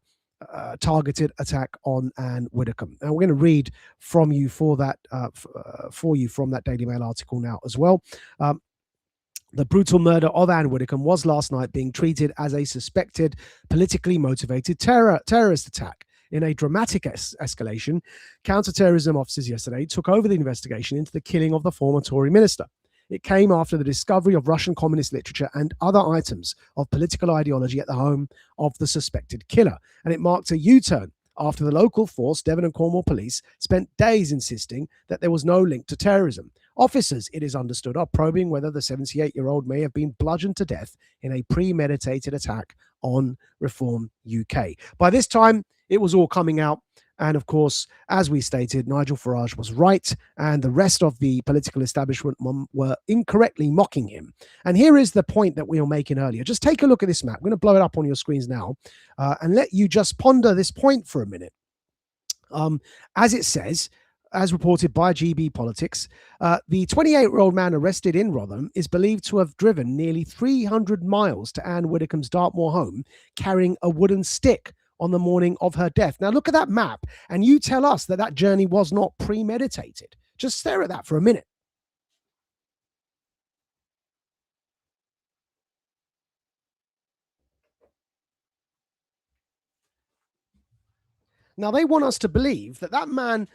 targeted attack on Ann Widdecombe. And we're going to read from you for that from that Daily Mail article now as well. The brutal murder of Ann Widdecombe was last night being treated as a suspected politically motivated terrorist attack. In a dramatic escalation, counter-terrorism officers yesterday took over the investigation into the killing of the former Tory minister. It came after the discovery of Russian communist literature and other items of political ideology at the home of the suspected killer. And it marked a U-turn after the local force, Devon and Cornwall Police, spent days insisting that there was no link to terrorism. Officers, it is understood, are probing whether the 78-year-old may have been bludgeoned to death in a premeditated attack on Reform UK. By this time, it was all coming out. And of course, as we stated, Nigel Farage was right, and the rest of the political establishment were incorrectly mocking him. And here is the point that we were making earlier. Just take a look at this map. I'm going to blow it up on your screens now and let you just ponder this point for a minute. As it says, as reported by GB Politics, the 28-year-old man arrested in Rotherham is believed to have driven nearly 300 miles to Ann Widdecombe's Dartmoor home carrying a wooden stick on the morning of her death. Now look at that map and you tell us that that journey was not premeditated. Just stare at that for a minute. Now they want us to believe that that man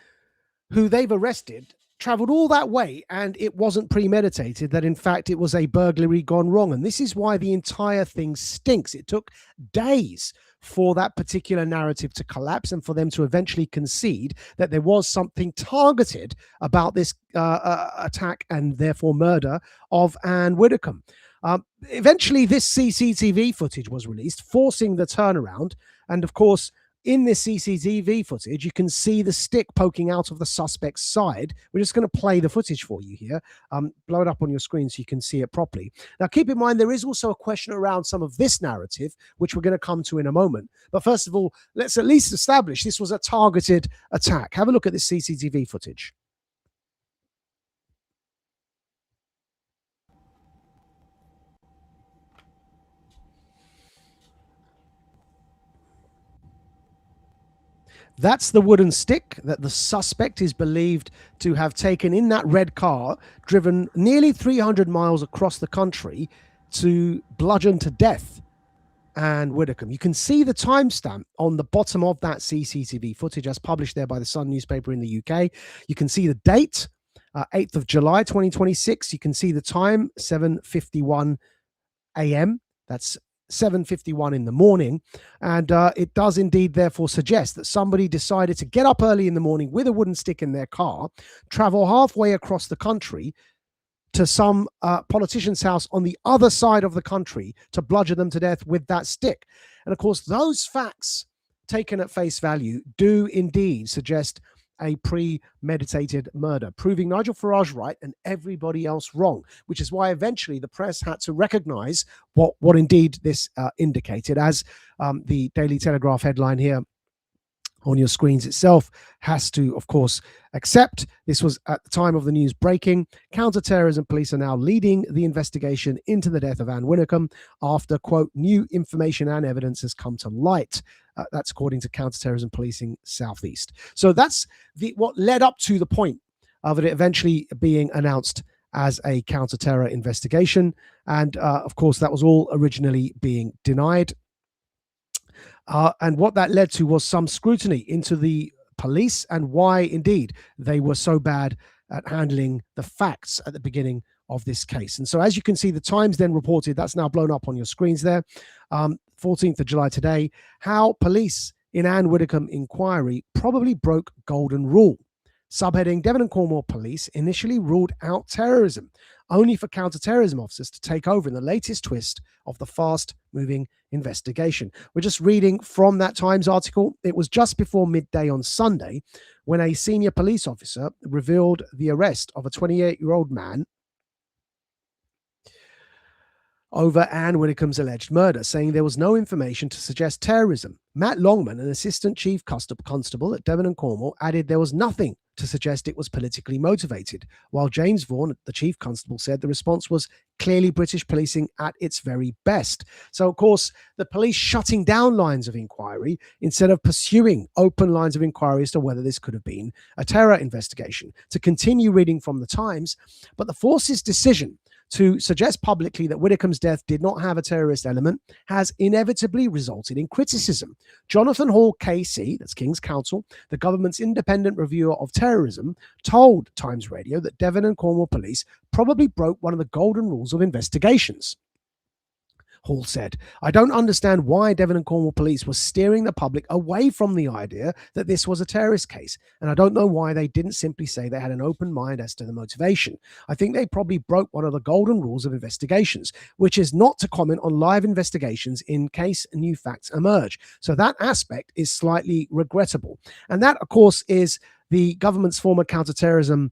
who they've arrested traveled all that way and it wasn't premeditated, that in fact it was a burglary gone wrong. And this is why the entire thing stinks. It took days for that particular narrative to collapse and for them to eventually concede that there was something targeted about this attack and therefore murder of Ann Widdecombe. Eventually, this CCTV footage was released, forcing the turnaround. And of course, in this CCTV footage, you can see the stick poking out of the suspect's side. We're just going to play the footage for you here. Blow it up on your screen so you can see it properly. Now, keep in mind, there is also a question around some of this narrative, which we're going to come to in a moment. But first of all, let's at least establish this was a targeted attack. Have a look at this CCTV footage. That's the wooden stick that the suspect is believed to have taken in that red car, driven nearly 300 miles across the country to bludgeon to death Ann Widdecombe. You can see the timestamp on the bottom of that CCTV footage as published there by the Sun newspaper in the UK. You can see the date, 8th of July, 2026. You can see the time, 7:51 a.m. That's 7:51 in the morning, and it does indeed therefore suggest that somebody decided to get up early in the morning with a wooden stick in their car, travel halfway across the country to some politician's house on the other side of the country to bludgeon them to death with that stick. And of course, those facts taken at face value do indeed suggest a premeditated murder, proving Nigel Farage right and everybody else wrong, which is why eventually the press had to recognize what indeed this indicated, as the Daily Telegraph headline here on your screens itself has to, of course, accept. This was at the time of the news breaking. Counter-terrorism police are now leading the investigation into the death of Ann Widdecombe after, quote, new information and evidence has come to light. That's according to Counter-Terrorism Policing Southeast. So that's what led up to the point of it eventually being announced as a counter-terror investigation. And of course, that was all originally being denied. And what that led to was some scrutiny into the police and why indeed they were so bad at handling the facts at the beginning of this case. And so as you can see, the Times then reported, that's now blown up on your screens there, 14th of July today, how police in Ann Widdecombe inquiry probably broke golden rule. Subheading, Devon and Cornwall Police initially ruled out terrorism, only for counter-terrorism officers to take over in the latest twist of the fast-moving investigation. We're just reading from that Times article. It was just before midday on Sunday when a senior police officer revealed the arrest of a 28-year-old man over Ann Widdecombe's alleged murder, saying there was no information to suggest terrorism. Matt Longman, an assistant chief constable at Devon and Cornwall, added there was nothing to suggest it was politically motivated, while James Vaughan, the chief constable, said the response was clearly British policing at its very best. So, of course, the police shutting down lines of inquiry instead of pursuing open lines of inquiry as to whether this could have been a terror investigation. To continue reading from the Times, but the force's decision to suggest publicly that Widdecombe's death did not have a terrorist element has inevitably resulted in criticism. Jonathan Hall KC, that's King's Counsel, the government's independent reviewer of terrorism, told Times Radio that Devon and Cornwall police probably broke one of the golden rules of investigations. Hall said, "I don't understand why Devon and Cornwall police were steering the public away from the idea that this was a terrorist case, and I don't know why they didn't simply say they had an open mind as to the motivation. I think they probably broke one of the golden rules of investigations, which is not to comment on live investigations in case new facts emerge. So that aspect is slightly regrettable." And that, of course, is the government's former counterterrorism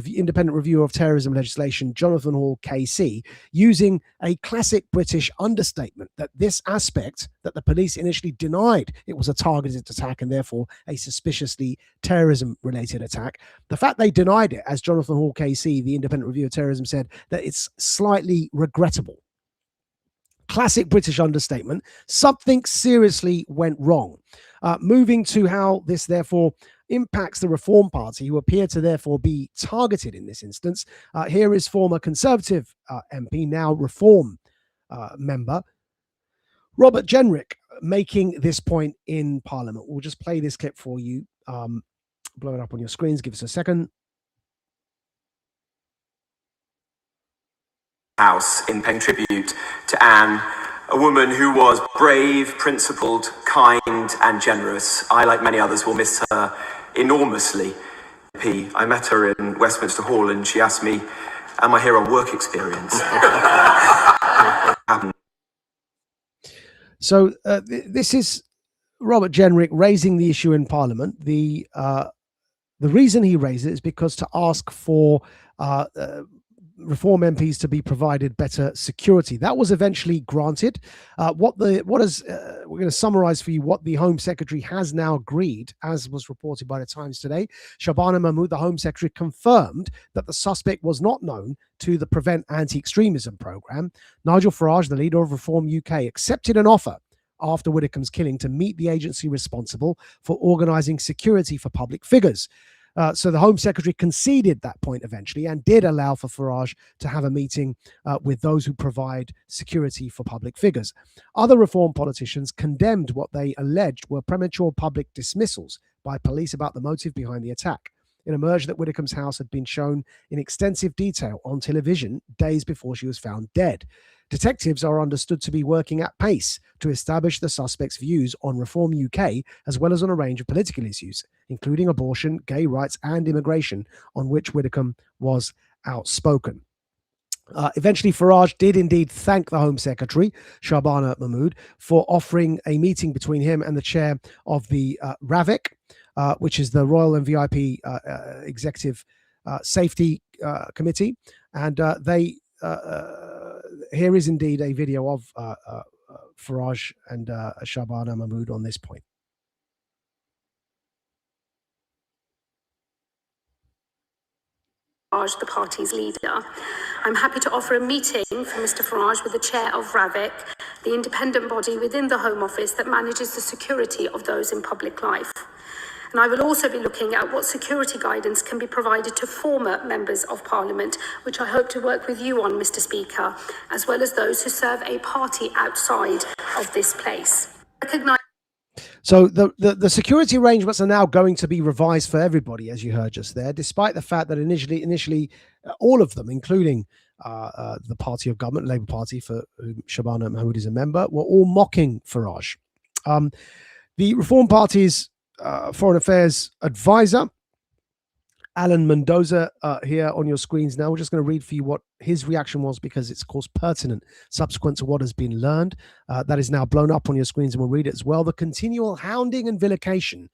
independent reviewer of terrorism legislation, Jonathan Hall KC, using a classic British understatement that this aspect, that the police initially denied it was a targeted attack and therefore a suspiciously terrorism-related attack. The fact they denied it, as Jonathan Hall KC, the independent reviewer of terrorism, said, that it's slightly regrettable. Classic British understatement. Something seriously went wrong. Moving to how this therefore impacts the Reform Party, who appear to therefore be targeted in this instance. Here is former Conservative MP, now Reform member, Robert Jenrick, making this point in Parliament. We'll just play this clip for you. Blow it up on your screens. Give us a second. House in paying tribute to Anne, a woman who was brave, principled, kind, and generous. I, like many others, will miss her enormously. I met her in Westminster Hall and she asked me, am I here on work experience? So this is Robert Jenrick raising the issue in Parliament. The reason he raised it is because to ask for Reform MPs to be provided better security. That was eventually granted. We're going to summarize for you what the Home Secretary has now agreed, as was reported by the Times today. Shabana Mahmood, the Home Secretary, confirmed that the suspect was not known to the Prevent Anti-Extremism programme. Nigel Farage, the leader of Reform UK, accepted an offer after Widdecombe's killing to meet the agency responsible for organising security for public figures. So the Home Secretary conceded that point eventually and did allow for Farage to have a meeting with those who provide security for public figures. Other Reform politicians condemned what they alleged were premature public dismissals by police about the motive behind the attack. It emerged that Widdecombe's house had been shown in extensive detail on television days before she was found dead. Detectives are understood to be working at pace to establish the suspect's views on Reform UK, as well as on a range of political issues, including abortion, gay rights, and immigration, on which Widdecombe was outspoken. Eventually, Farage did indeed thank the Home Secretary, Shabana Mahmood, for offering a meeting between him and the chair of the RAVIC, which is the Royal and VIP Executive Safety Committee. And here is indeed a video of Farage and Shabana Mahmood on this point. Farage, the party's leader. I'm happy to offer a meeting for Mr. Farage with the chair of RAVIC, the independent body within the Home Office that manages the security of those in public life. And I will also be looking at what security guidance can be provided to former members of Parliament, which I hope to work with you on, Mr. Speaker, as well as those who serve a party outside of this place. So the security arrangements are now going to be revised for everybody, as you heard just there, despite the fact that initially all of them, including the party of government, Labour Party, for whom Shabana Mahmood is a member, were all mocking Farage. The Reform Party's Foreign Affairs advisor, Alan Mendoza, here on your screens now. We're just going to read for you what his reaction was, because it's, of course, pertinent subsequent to what has been learned. That is now blown up on your screens, and we'll read it as well. The continual hounding and vilification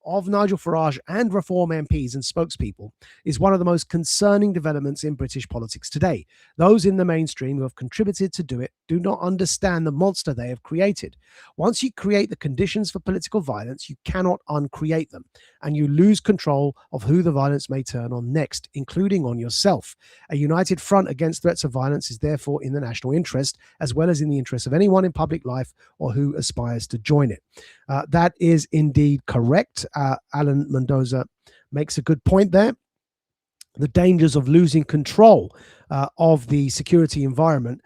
of Nigel Farage and Reform MPs and spokespeople is one of the most concerning developments in British politics today. Those in the mainstream who have contributed to do it do not understand the monster they have created. Once you create the conditions for political violence, you cannot uncreate them, and you lose control of who the violence may turn on next, including on yourself. A united front against threats of violence is therefore in the national interest, as well as in the interest of anyone in public life or who aspires to join it. That is indeed correct. Alan Mendoza makes a good point there. the dangers of losing control of the security environment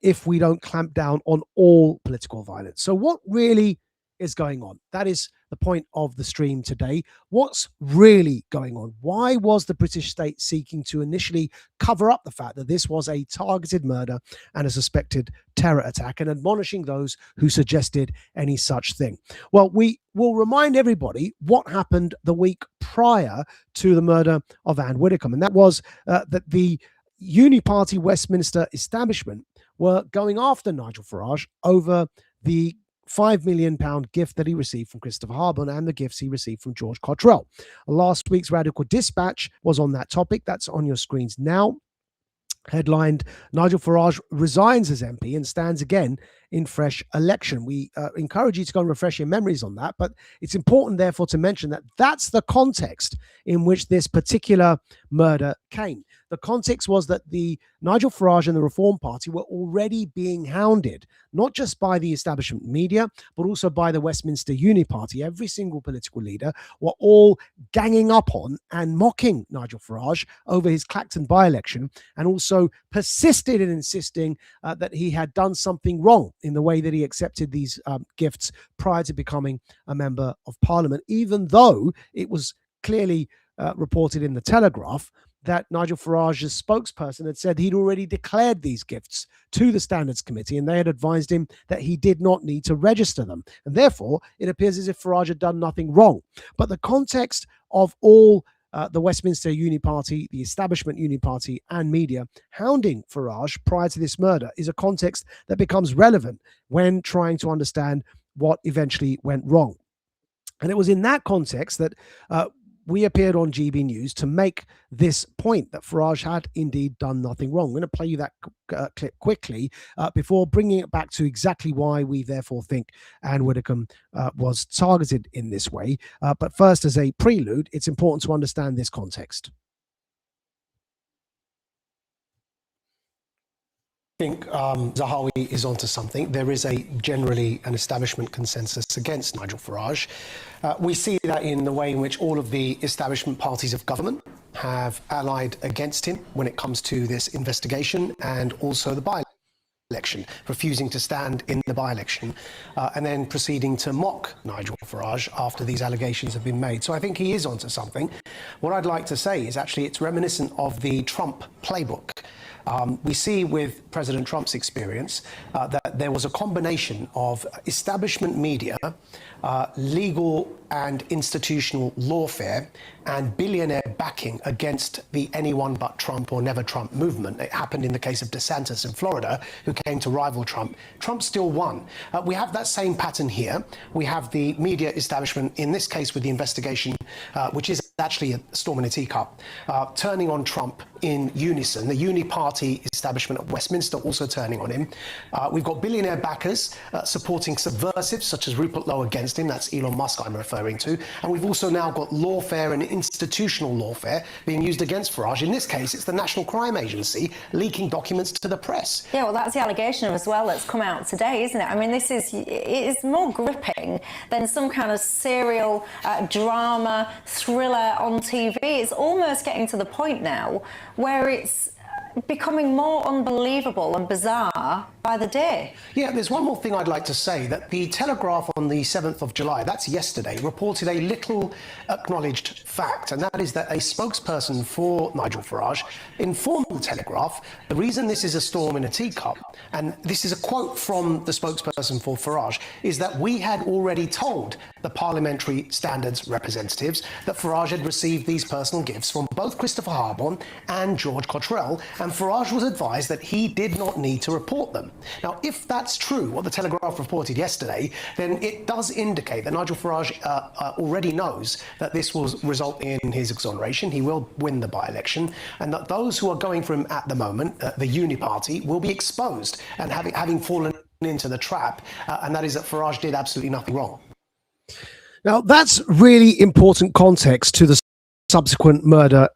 if we don't clamp down on all political violence. So what really is going on? That is the point of the stream today. What's really going on? Why was the British state seeking to initially cover up the fact that this was a targeted murder and a suspected terror attack, and admonishing those who suggested any such thing? Well, we will remind everybody what happened the week prior to the murder of Ann Widdecombe, and that was that the Uni-Party Westminster establishment were going after Nigel Farage over the £5 million gift that he received from Christopher Harbon and the gifts he received from George Cottrell. Last week's Radical Dispatch was on that topic. That's on your screens now. Headlined, Nigel Farage resigns as MP and stands again in fresh election. We encourage you to go and refresh your memories on that, but it's important therefore to mention that that's the context in which this particular murder came. The context was that the Nigel Farage and the Reform Party were already being hounded, not just by the establishment media, but also by the Westminster Uni-Party. Every single political leader were all ganging up on and mocking Nigel Farage over his Clacton by-election, and also persisted in insisting that he had done something wrong in the way that he accepted these gifts prior to becoming a member of Parliament, even though it was clearly reported in the Telegraph that Nigel Farage's spokesperson had said he'd already declared these gifts to the Standards Committee, and they had advised him that he did not need to register them. And therefore, it appears as if Farage had done nothing wrong. But the context of all the Westminster Uni-Party, the establishment Uni-Party, and media hounding Farage prior to this murder is a context that becomes relevant when trying to understand what eventually went wrong. And it was in that context that we appeared on GB News to make this point that Farage had indeed done nothing wrong. I'm going to play you that clip quickly before bringing it back to exactly why we therefore think Ann Widdecombe was targeted in this way. But first, as a prelude, it's important to understand this context. I think Zahawi is onto something. There is generally an establishment consensus against Nigel Farage. We see that in the way in which all of the establishment parties of government have allied against him when it comes to this investigation, and also the by-election, refusing to stand in the by-election, and then proceeding to mock Nigel Farage after these allegations have been made. So I think he is onto something. What I'd like to say is actually it's reminiscent of the Trump playbook. We see with President Trump's experience that there was a combination of establishment media, legal and institutional lawfare, and billionaire backing against the anyone but Trump or never Trump movement. It happened in the case of DeSantis in Florida, who came to rival Trump. Trump still won. We have that same pattern here. We have the media establishment, in this case with the investigation, which is actually a storm in a teacup, turning on Trump in unison. The Uni-Party establishment at Westminster also turning on him. We've got billionaire backers supporting subversives such as Rupert Lowe against him. That's Elon Musk I'm referring to. And we've also now got lawfare and institutional lawfare being used against Farage. In this case, it's the National Crime Agency leaking documents to the press. Yeah, well, that's the allegation as well that's come out today, isn't it? I mean, it is more gripping than some kind of serial drama, thriller on TV. It's almost getting to the point now where it's becoming more unbelievable and bizarre by the day. Yeah, there's one more thing I'd like to say, that the Telegraph on the 7th of July, that's yesterday, reported a little acknowledged fact, and that is that a spokesperson for Nigel Farage informed the Telegraph the reason this is a storm in a teacup, and this is a quote from the spokesperson for Farage, is that we had already told the parliamentary standards representatives that Farage had received these personal gifts from both Christopher Harbon and George Cottrell, and Farage was advised that he did not need to report them. Now, if that's true, what the Telegraph reported yesterday, then it does indicate that Nigel Farage already knows that this will result in his exoneration. He will win the by-election, and that those who are going for him at the moment, the Uni-Party, will be exposed and having fallen into the trap, and that is that Farage did absolutely nothing wrong. Now, that's really important context to the subsequent murder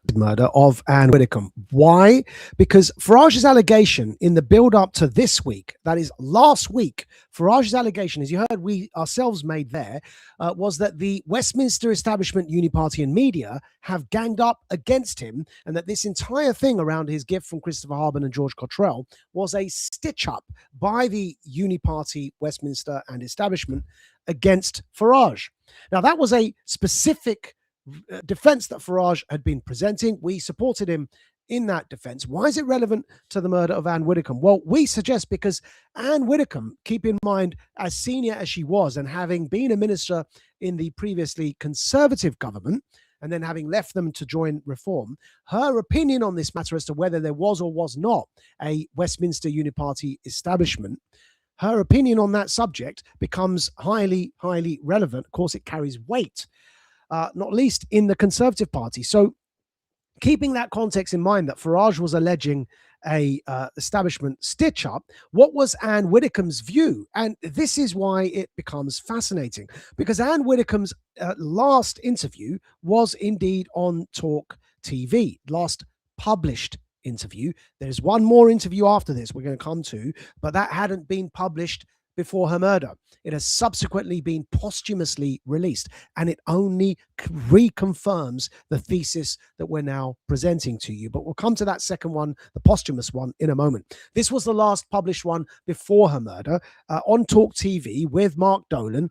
of Ann Widdecombe. Why? Because Farage's allegation in the build-up to this week, that is last week, Farage's allegation, as you heard we ourselves made there, was that the Westminster establishment, Uniparty and media have ganged up against him, and that this entire thing around his gift from Christopher Harbin and George Cottrell was a stitch-up by the Uniparty, Westminster and establishment against Farage. Now, that was a specific defense that Farage had been presenting. We supported him in that defense. Why is it relevant to the murder of Ann Widdecombe? Well, we suggest because Ann Widdecombe, keep in mind, as senior as she was and having been a minister in the previously Conservative government and then having left them to join Reform, her opinion on this matter as to whether there was or was not a Westminster Uniparty establishment, her opinion on that subject becomes highly, highly relevant. Of course, it carries weight, not least in the Conservative Party. So keeping that context in mind, that Farage was alleging a establishment stitch-up, what was Ann Widdecombe's view? And this is why it becomes fascinating, because Ann Widdecombe's last interview was indeed on Talk TV, last published interview. There's one more interview after this we're going to come to, but that hadn't been published before her murder. It has subsequently been posthumously released, and it only reconfirms the thesis that we're now presenting to you. But we'll come to that second one, the posthumous one, in a moment. This was the last published one before her murder on Talk TV with Mark Dolan.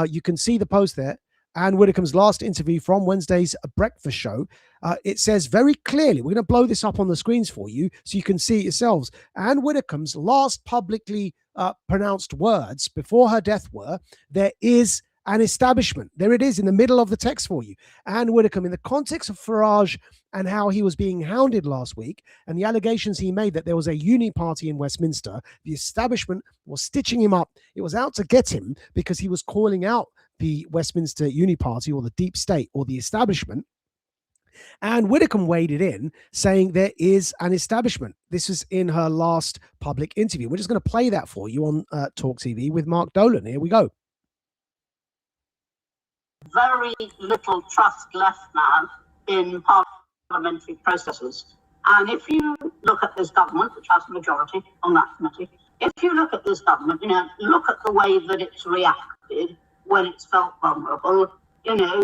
You can see the post there. Ann Widdecombe's last interview from Wednesday's breakfast show. It says very clearly, we're going to blow this up on the screens for you so you can see it yourselves. Ann Widdecombe's last publicly pronounced words before her death were, "There is an establishment." There it is in the middle of the text for you. Ann Widdecombe, in the context of Farage and how he was being hounded last week and the allegations he made that there was a Uniparty in Westminster, the establishment was stitching him up. It was out to get him because he was calling out the Westminster Uniparty or the deep state or the establishment. And Widdecombe waded in saying there is an establishment. This is in her last public interview. We're just going to play that for you on Talk TV with Mark Dolan. Here we go. Very little trust left now in parliamentary processes. And if you look at this government, which has a majority on that committee, if you look at this government, look at the way that it's reacted when it's felt vulnerable,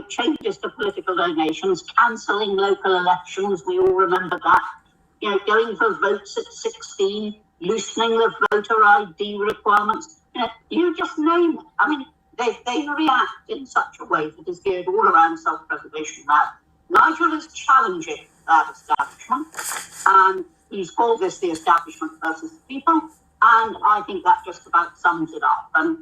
changes to political donations, cancelling local elections, we all remember that, going for votes at 16, loosening the voter ID requirements, you just name it. I mean, they react in such a way that is geared all around self-preservation now. Nigel is challenging that establishment, and he's called this the establishment versus the people, and I think that just about sums it up. And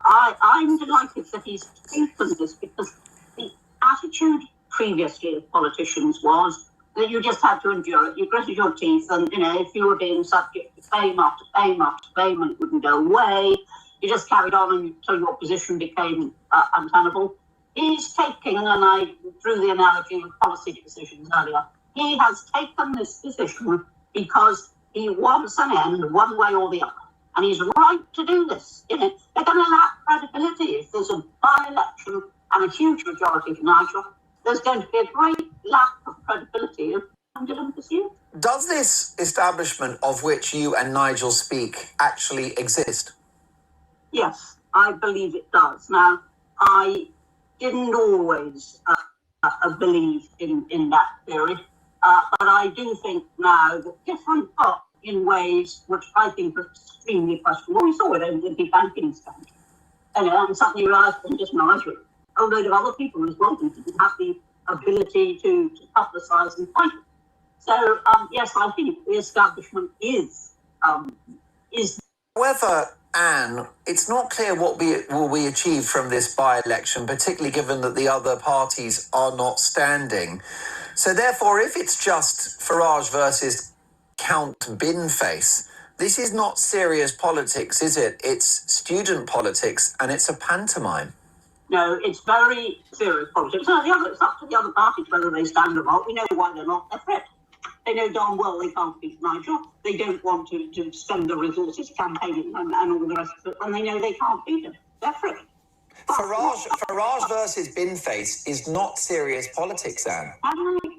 I'm delighted that he's taken this, because the attitude previously of politicians was that you just had to endure it. You gritted your teeth, and if you were being subject to fame after fame after fame and it wouldn't go away, you just carried on until your position became untenable. He's taking, and I drew the analogy with policy decisions earlier, he has taken this position because he wants an end one way or the other. And he's right to do this. They're going to lack credibility if there's a by-election and a huge majority for Nigel. There's going to be a great lack of credibility if Nigel doesn't pursue. Does this establishment of which you and Nigel speak actually exist? Yes, I believe it does. Now, I didn't always believe in that theory, but I do think now that different parts, in ways which I think are extremely questionable. We saw it over the banking scandal. And suddenly realised it wasn't just Nigel. A load of other people as well who didn't have the ability to publicise and fight it. So, yes, I think the establishment is. However, Anne, it's not clear what will be achieved from this by-election, particularly given that the other parties are not standing. So therefore, if it's just Farage versus Count Binface, this is not serious politics, is it? It's student politics, and it's a pantomime. No, it's very serious politics. It's up to the other parties whether they stand or not. We know why they're not. They're threat. They know darn well they can't beat Nigel. They don't want to spend the resources campaigning and all the rest of it, and they know they can't beat him. They're threat. Farage versus Binface is not serious politics, Anne. How do they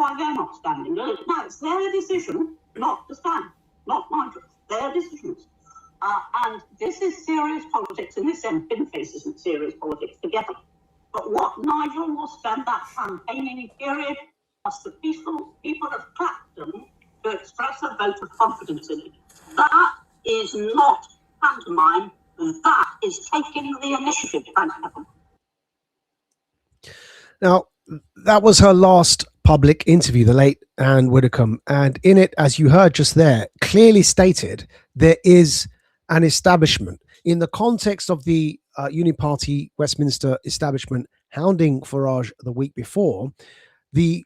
why they're not standing. No, it's their decision not to stand, not Nigel's. Their decisions. And this is serious politics. In this end, Binface isn't serious politics together. But what Nigel will spend that campaigning period as the peaceful people of Clapton to express a vote of confidence in it. That is not pantomime. That is taking the initiative. Now, that was her last public interview, the late Ann Widdecombe. And in it, as you heard just there, clearly stated, there is an establishment. In the context of the Uni-Party Westminster establishment hounding Farage the week before, the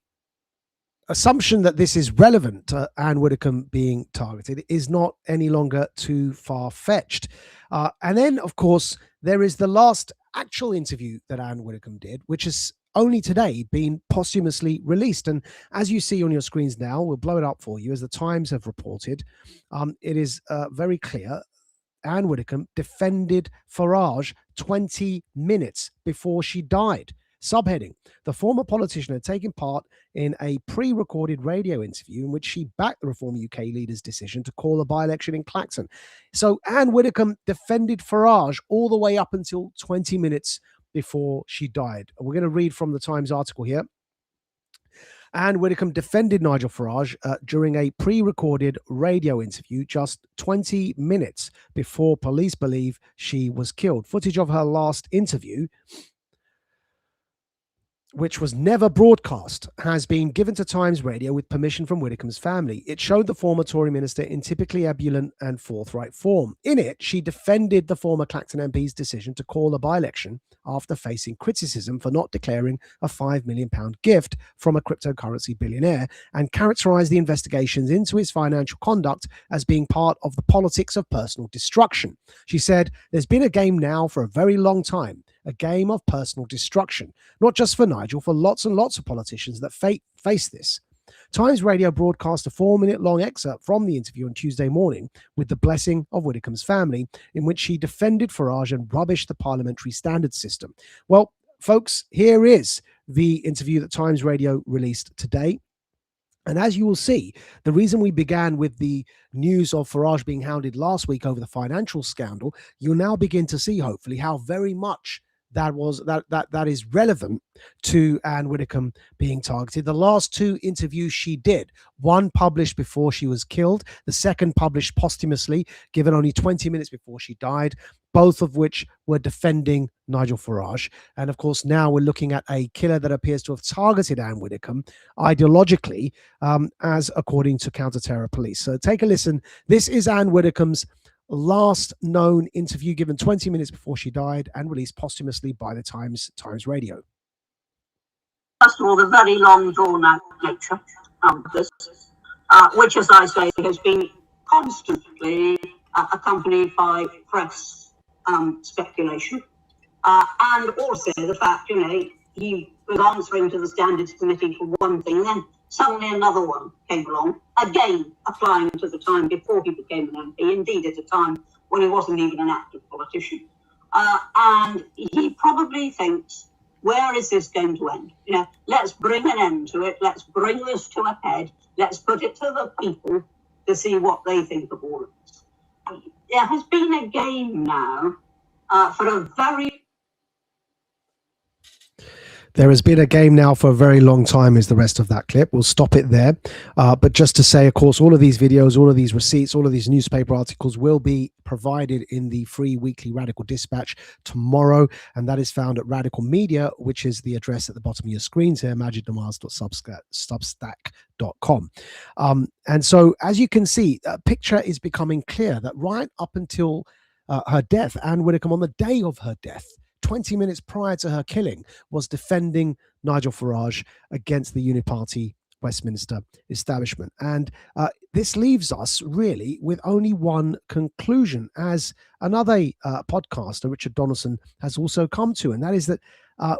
assumption that this is relevant to Ann Widdecombe being targeted is not any longer too far-fetched. And then, of course, there is the last actual interview that Ann Widdecombe did, which has only today been posthumously released. And as you see on your screens now, we'll blow it up for you, as the Times have reported. It is very clear. Ann Widdecombe defended Farage 20 minutes before she died. Subheading: the former politician had taken part in a pre-recorded radio interview in which she backed the Reform UK leader's decision to call a by-election in Clacton. So Ann Widdecombe defended Farage all the way up until 20 minutes before she died. We're going to read from the Times article here. Ann Widdecombe defended Nigel Farage during a pre-recorded radio interview just 20 minutes before police believe she was killed. Footage of her last interview, which was never broadcast, has been given to Times Radio with permission from Widdecombe's family. It showed the former Tory minister in typically ebullient and forthright form. In it, she defended the former Clacton MP's decision to call a by-election after facing criticism for not declaring a £5 million gift from a cryptocurrency billionaire, and characterised the investigations into his financial conduct as being part of the politics of personal destruction. She said, "There's been a game now for a very long time, a game of personal destruction, not just for Nigel, for lots and lots of politicians that face this." Times Radio broadcast a 4-minute-long excerpt from the interview on Tuesday morning with the blessing of Widdecombe's family, in which she defended Farage and rubbished the parliamentary standards system. Well, folks, here is the interview that Times Radio released today. And as you will see, the reason we began with the news of Farage being hounded last week over the financial scandal, you'll now begin to see, hopefully, how very much that is relevant to Ann Widdecombe being targeted. The last two interviews she did, one published before she was killed, the second published posthumously, given only 20 minutes before she died, both of which were defending Nigel Farage. And of course, now we're looking at a killer that appears to have targeted Ann Widdecombe ideologically, as according to counter-terror police. So take a listen. This is Ann Widdecombe's last known interview, given 20 minutes before she died and released posthumously by the Times Radio. First of all, the very long drawn-out nature of this, which, as I say, has been constantly accompanied by press speculation, and also the fact, he was answering to the Standards Committee for one thing, and then suddenly another one came along, again applying to the time before he became an MP, indeed at a time when he wasn't even an active politician. And he probably thinks, where is this going to end? Let's bring an end to it. Let's bring this to a head. Let's put it to the people to see what they think of all of this. There has been a game now for a very... There has been a game now for a very long time is the rest of that clip. We'll stop it there. But just to say, of course, all of these videos, all of these receipts, all of these newspaper articles will be provided in the free weekly Radical Dispatch tomorrow. And that is found at Radical Media, which is the address at the bottom of your screens here, majidnamaz.substack.com. And so, as you can see, a picture is becoming clear that right up until her death, Ann Widdecombe, on the day of her death, 20 minutes prior to her killing, was defending Nigel Farage against the Uni-Party Westminster establishment. And this leaves us really with only one conclusion, as another podcaster, Richard Donaldson, has also come to, and that is that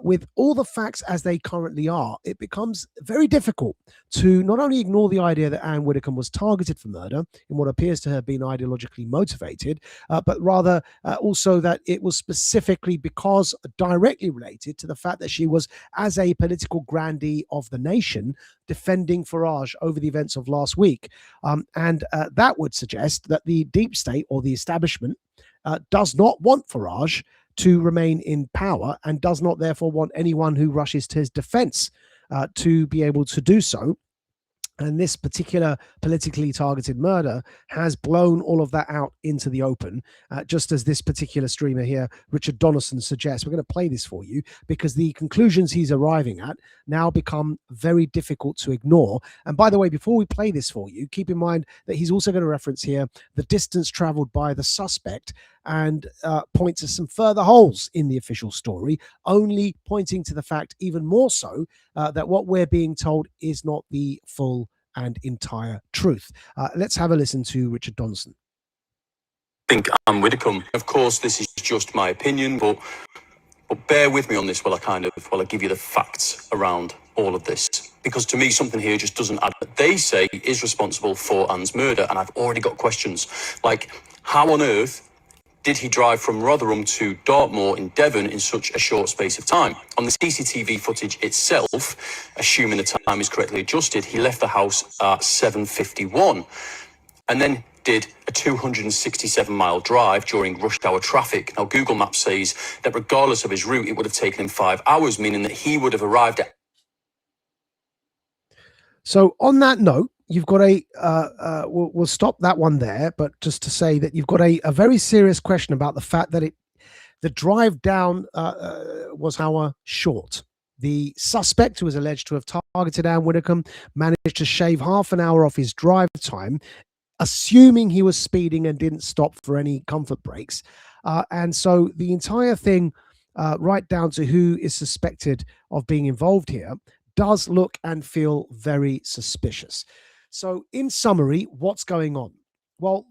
with all the facts as they currently are, it becomes very difficult to not only ignore the idea that Ann Widdecombe was targeted for murder in what appears to have been ideologically motivated, but rather also that it was specifically because directly related to the fact that she was, as a political grandee of the nation, defending Farage over the events of last week. And that would suggest that the deep state or the establishment does not want Farage to remain in power and does not therefore want anyone who rushes to his defense to be able to do so. And this particular politically targeted murder has blown all of that out into the open, just as this particular streamer here, Richard Donaldson, suggests. We're going to play this for you because the conclusions he's arriving at now become very difficult to ignore. And by the way, before we play this for you, keep in mind that he's also going to reference here the distance traveled by the suspect and point to some further holes in the official story, only pointing to the fact even more so that what we're being told is not the full and entire truth. Let's have a listen to Richard Donaldson. I think Ann Widdecombe. Of course, this is just my opinion, but bear with me on this while I give you the facts around all of this. Because to me, something here just doesn't add up. They say is responsible for Ann's murder, and I've already got questions. Like, how on earth did he drive from Rotherham to Dartmoor in Devon in such a short space of time? On the CCTV footage itself, assuming the time is correctly adjusted, he left the house at 7:51 and then did a 267-mile drive during rush hour traffic. Now, Google Maps says that regardless of his route, it would have taken him 5 hours, meaning that he would have arrived at... So on that note, you've got we'll stop that one there, but just to say that you've got a very serious question about the fact that the drive down was an hour short. The suspect, who was alleged to have targeted Ann Widdecombe, managed to shave half an hour off his drive time, assuming he was speeding and didn't stop for any comfort breaks. And so the entire thing, right down to who is suspected of being involved here, does look and feel very suspicious. So in summary, what's going on? Well,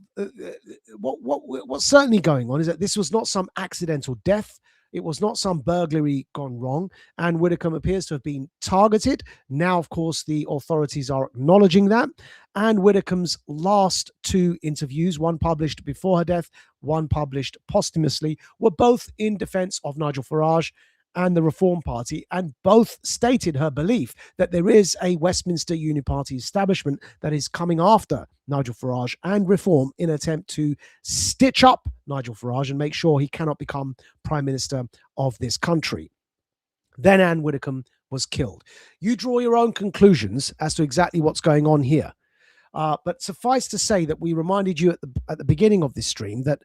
what's certainly going on is that this was not some accidental death. It was not some burglary gone wrong. Ann Widdecombe appears to have been targeted. Now, of course, the authorities are acknowledging that. Ann Widdecombe's last two interviews, one published before her death, one published posthumously, were both in defense of Nigel Farage and the Reform Party, and both stated her belief that there is a Westminster Uniparty establishment that is coming after Nigel Farage and Reform in an attempt to stitch up Nigel Farage and make sure he cannot become Prime Minister of this country. Then Ann Widdecombe was killed. You draw your own conclusions as to exactly what's going on here. But suffice to say that we reminded you at the beginning of this stream that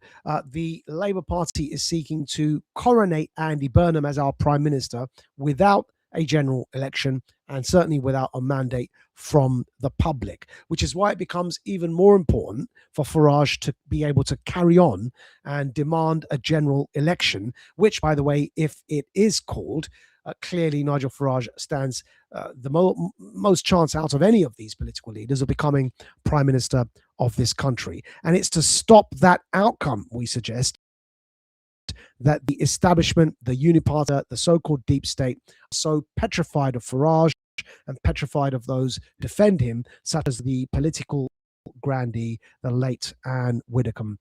the Labour Party is seeking to coronate Andy Burnham as our Prime Minister without a general election and certainly without a mandate from the public, which is why it becomes even more important for Farage to be able to carry on and demand a general election, which, by the way, if it is called, clearly Nigel Farage stands the most chance out of any of these political leaders of becoming Prime Minister of this country. And it's to stop that outcome, we suggest, that the establishment, the Uniparty, the so-called deep state, are so petrified of Farage and petrified of those who defend him, such as the political grandee, the late Ann Widdecombe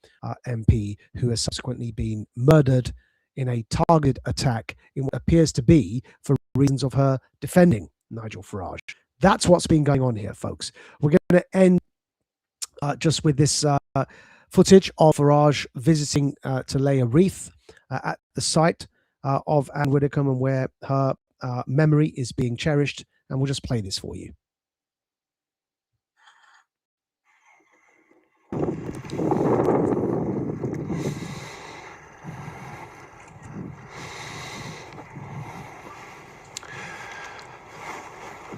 MP, who has subsequently been murdered in a targeted attack in what appears to be for reasons of her defending Nigel Farage. That's what's been going on here, folks. We're going to end just with this footage of Farage visiting to lay a wreath at the site of Ann Widdecombe and where her memory is being cherished. And we'll just play this for you.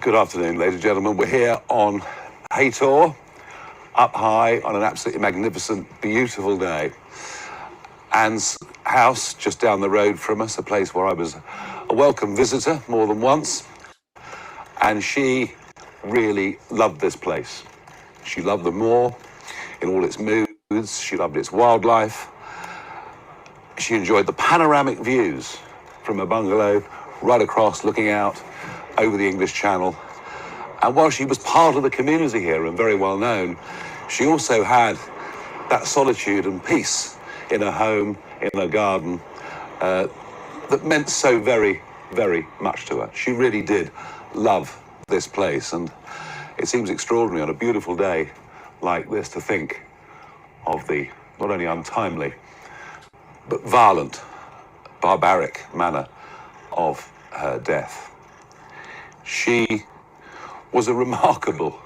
Good afternoon, ladies and gentlemen. We're here on Haytor, up high on an absolutely magnificent, beautiful day. Ann's house just down the road from us, a place where I was a welcome visitor more than once. And she really loved this place. She loved the moor in all its moods. She loved its wildlife. She enjoyed the panoramic views from a bungalow right across, looking out over the English Channel. And while she was part of the community here and very well known, she also had that solitude and peace in her home, in her garden, that meant so very, very much to her. She really did love this place, and it seems extraordinary on a beautiful day like this to think of the not only untimely but violent, barbaric manner of her death. She was a remarkable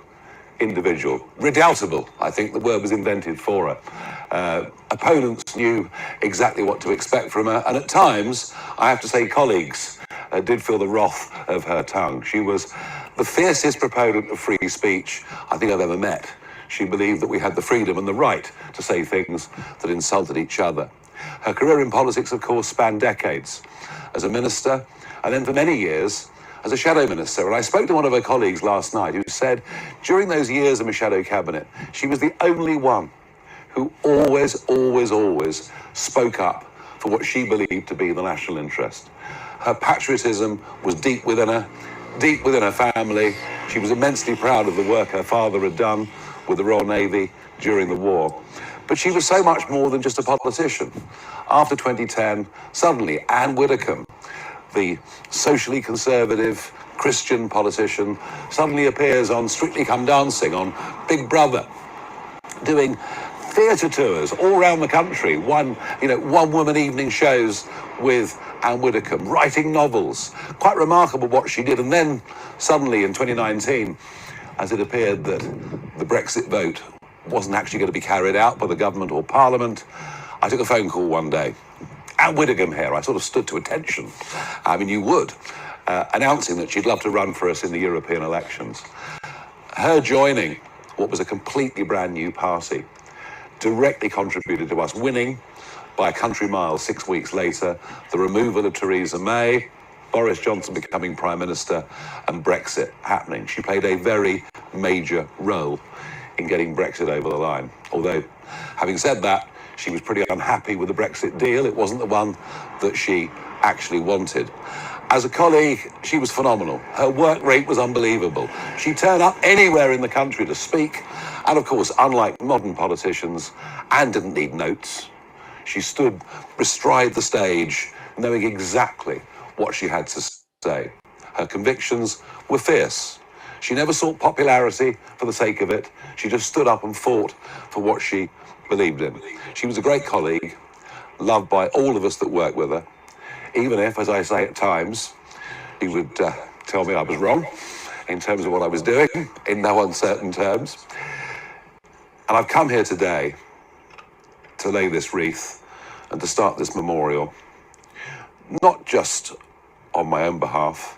individual, redoubtable, I think the word was invented for her. Opponents knew exactly what to expect from her, and at times, I have to say, colleagues did feel the wrath of her tongue. She was the fiercest proponent of free speech I think I've ever met. She believed that we had the freedom and the right to say things that insulted each other. Her career in politics, of course, spanned decades as a minister, and then for many years as a shadow minister. And I spoke to one of her colleagues last night who said during those years in the shadow cabinet, she was the only one who always, always, always spoke up for what she believed to be the national interest. Her patriotism was deep within her family. She was immensely proud of the work her father had done with the Royal Navy during the war. But she was so much more than just a politician. After 2010, suddenly Ann Widdecombe, the socially conservative Christian politician, suddenly appears on Strictly Come Dancing, on Big Brother, doing theatre tours all around the country, one woman evening shows with Ann Widdecombe, writing novels. Quite remarkable what she did. And then suddenly in 2019, as it appeared that the Brexit vote wasn't actually going to be carried out by the government or parliament, I took a phone call one day. Ann Widdecombe here, I sort of stood to attention. I mean, you would, announcing that she'd love to run for us in the European elections. Her joining what was a completely brand new party directly contributed to us winning by a country mile 6 weeks later, the removal of Theresa May, Boris Johnson becoming Prime Minister, and Brexit happening. She played a very major role in getting Brexit over the line. Although, having said that, she was pretty unhappy with the Brexit deal. It wasn't the one that she actually wanted. As a colleague, she was phenomenal. Her work rate was unbelievable. She turned up anywhere in the country to speak. And of course, unlike modern politicians, Anne didn't need notes. She stood bestride the stage, knowing exactly what she had to say. Her convictions were fierce. She never sought popularity for the sake of it. She just stood up and fought for what she believed in. She was a great colleague, loved by all of us that worked with her, even if, as I say at times, he would tell me I was wrong in terms of what I was doing, in no uncertain terms. And I've come here today to lay this wreath and to start this memorial, not just on my own behalf,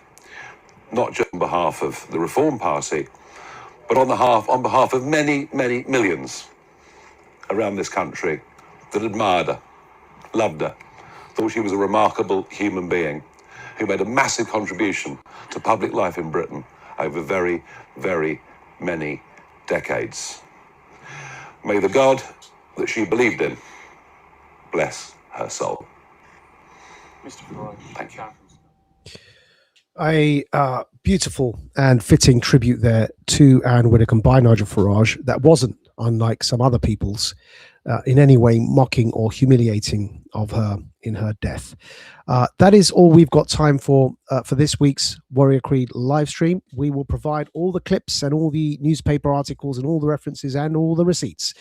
not just on behalf of the Reform Party, but on behalf of many, many millions around this country that admired her, loved her, thought she was a remarkable human being who made a massive contribution to public life in Britain over very, very many decades. May the God that she believed in bless her soul. Mr. Farage, thank you. A beautiful and fitting tribute there to Ann Widdecombe by Nigel Farage that wasn't, unlike some other people's, in any way mocking or humiliating of her in her death. That is all we've got time for this week's Warrior Creed live stream. We will provide all the clips and all the newspaper articles and all the references and all the receipts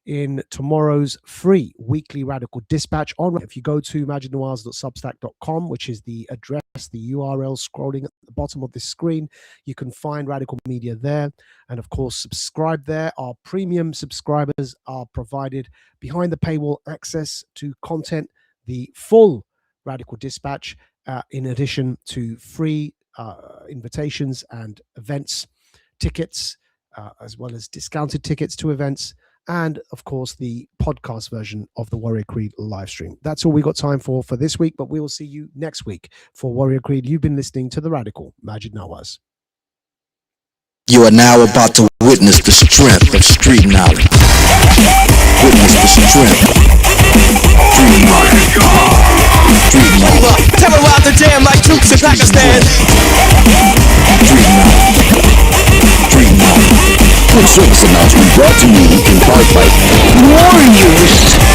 in tomorrow's free weekly Radical Dispatch. If you go to magicnoirs.substack.com, which is the address, the URL scrolling at the bottom of this screen, you can find Radical Media there. And of course, subscribe there. Our premium subscribers are provided behind the paywall access to content, the full Radical Dispatch, in addition to free invitations and events, tickets, as well as discounted tickets to events, and of course the podcast version of the Warrior Creed live stream. That's all we got time for this week, but we will see you next week for Warrior Creed. You've been listening to the Radical Majid Nawaz. You are now about to witness the strength of street knowledge. Witness the strength Terrorize the jam like troops in Pakistan. This service announcement brought to you in part by Warriors.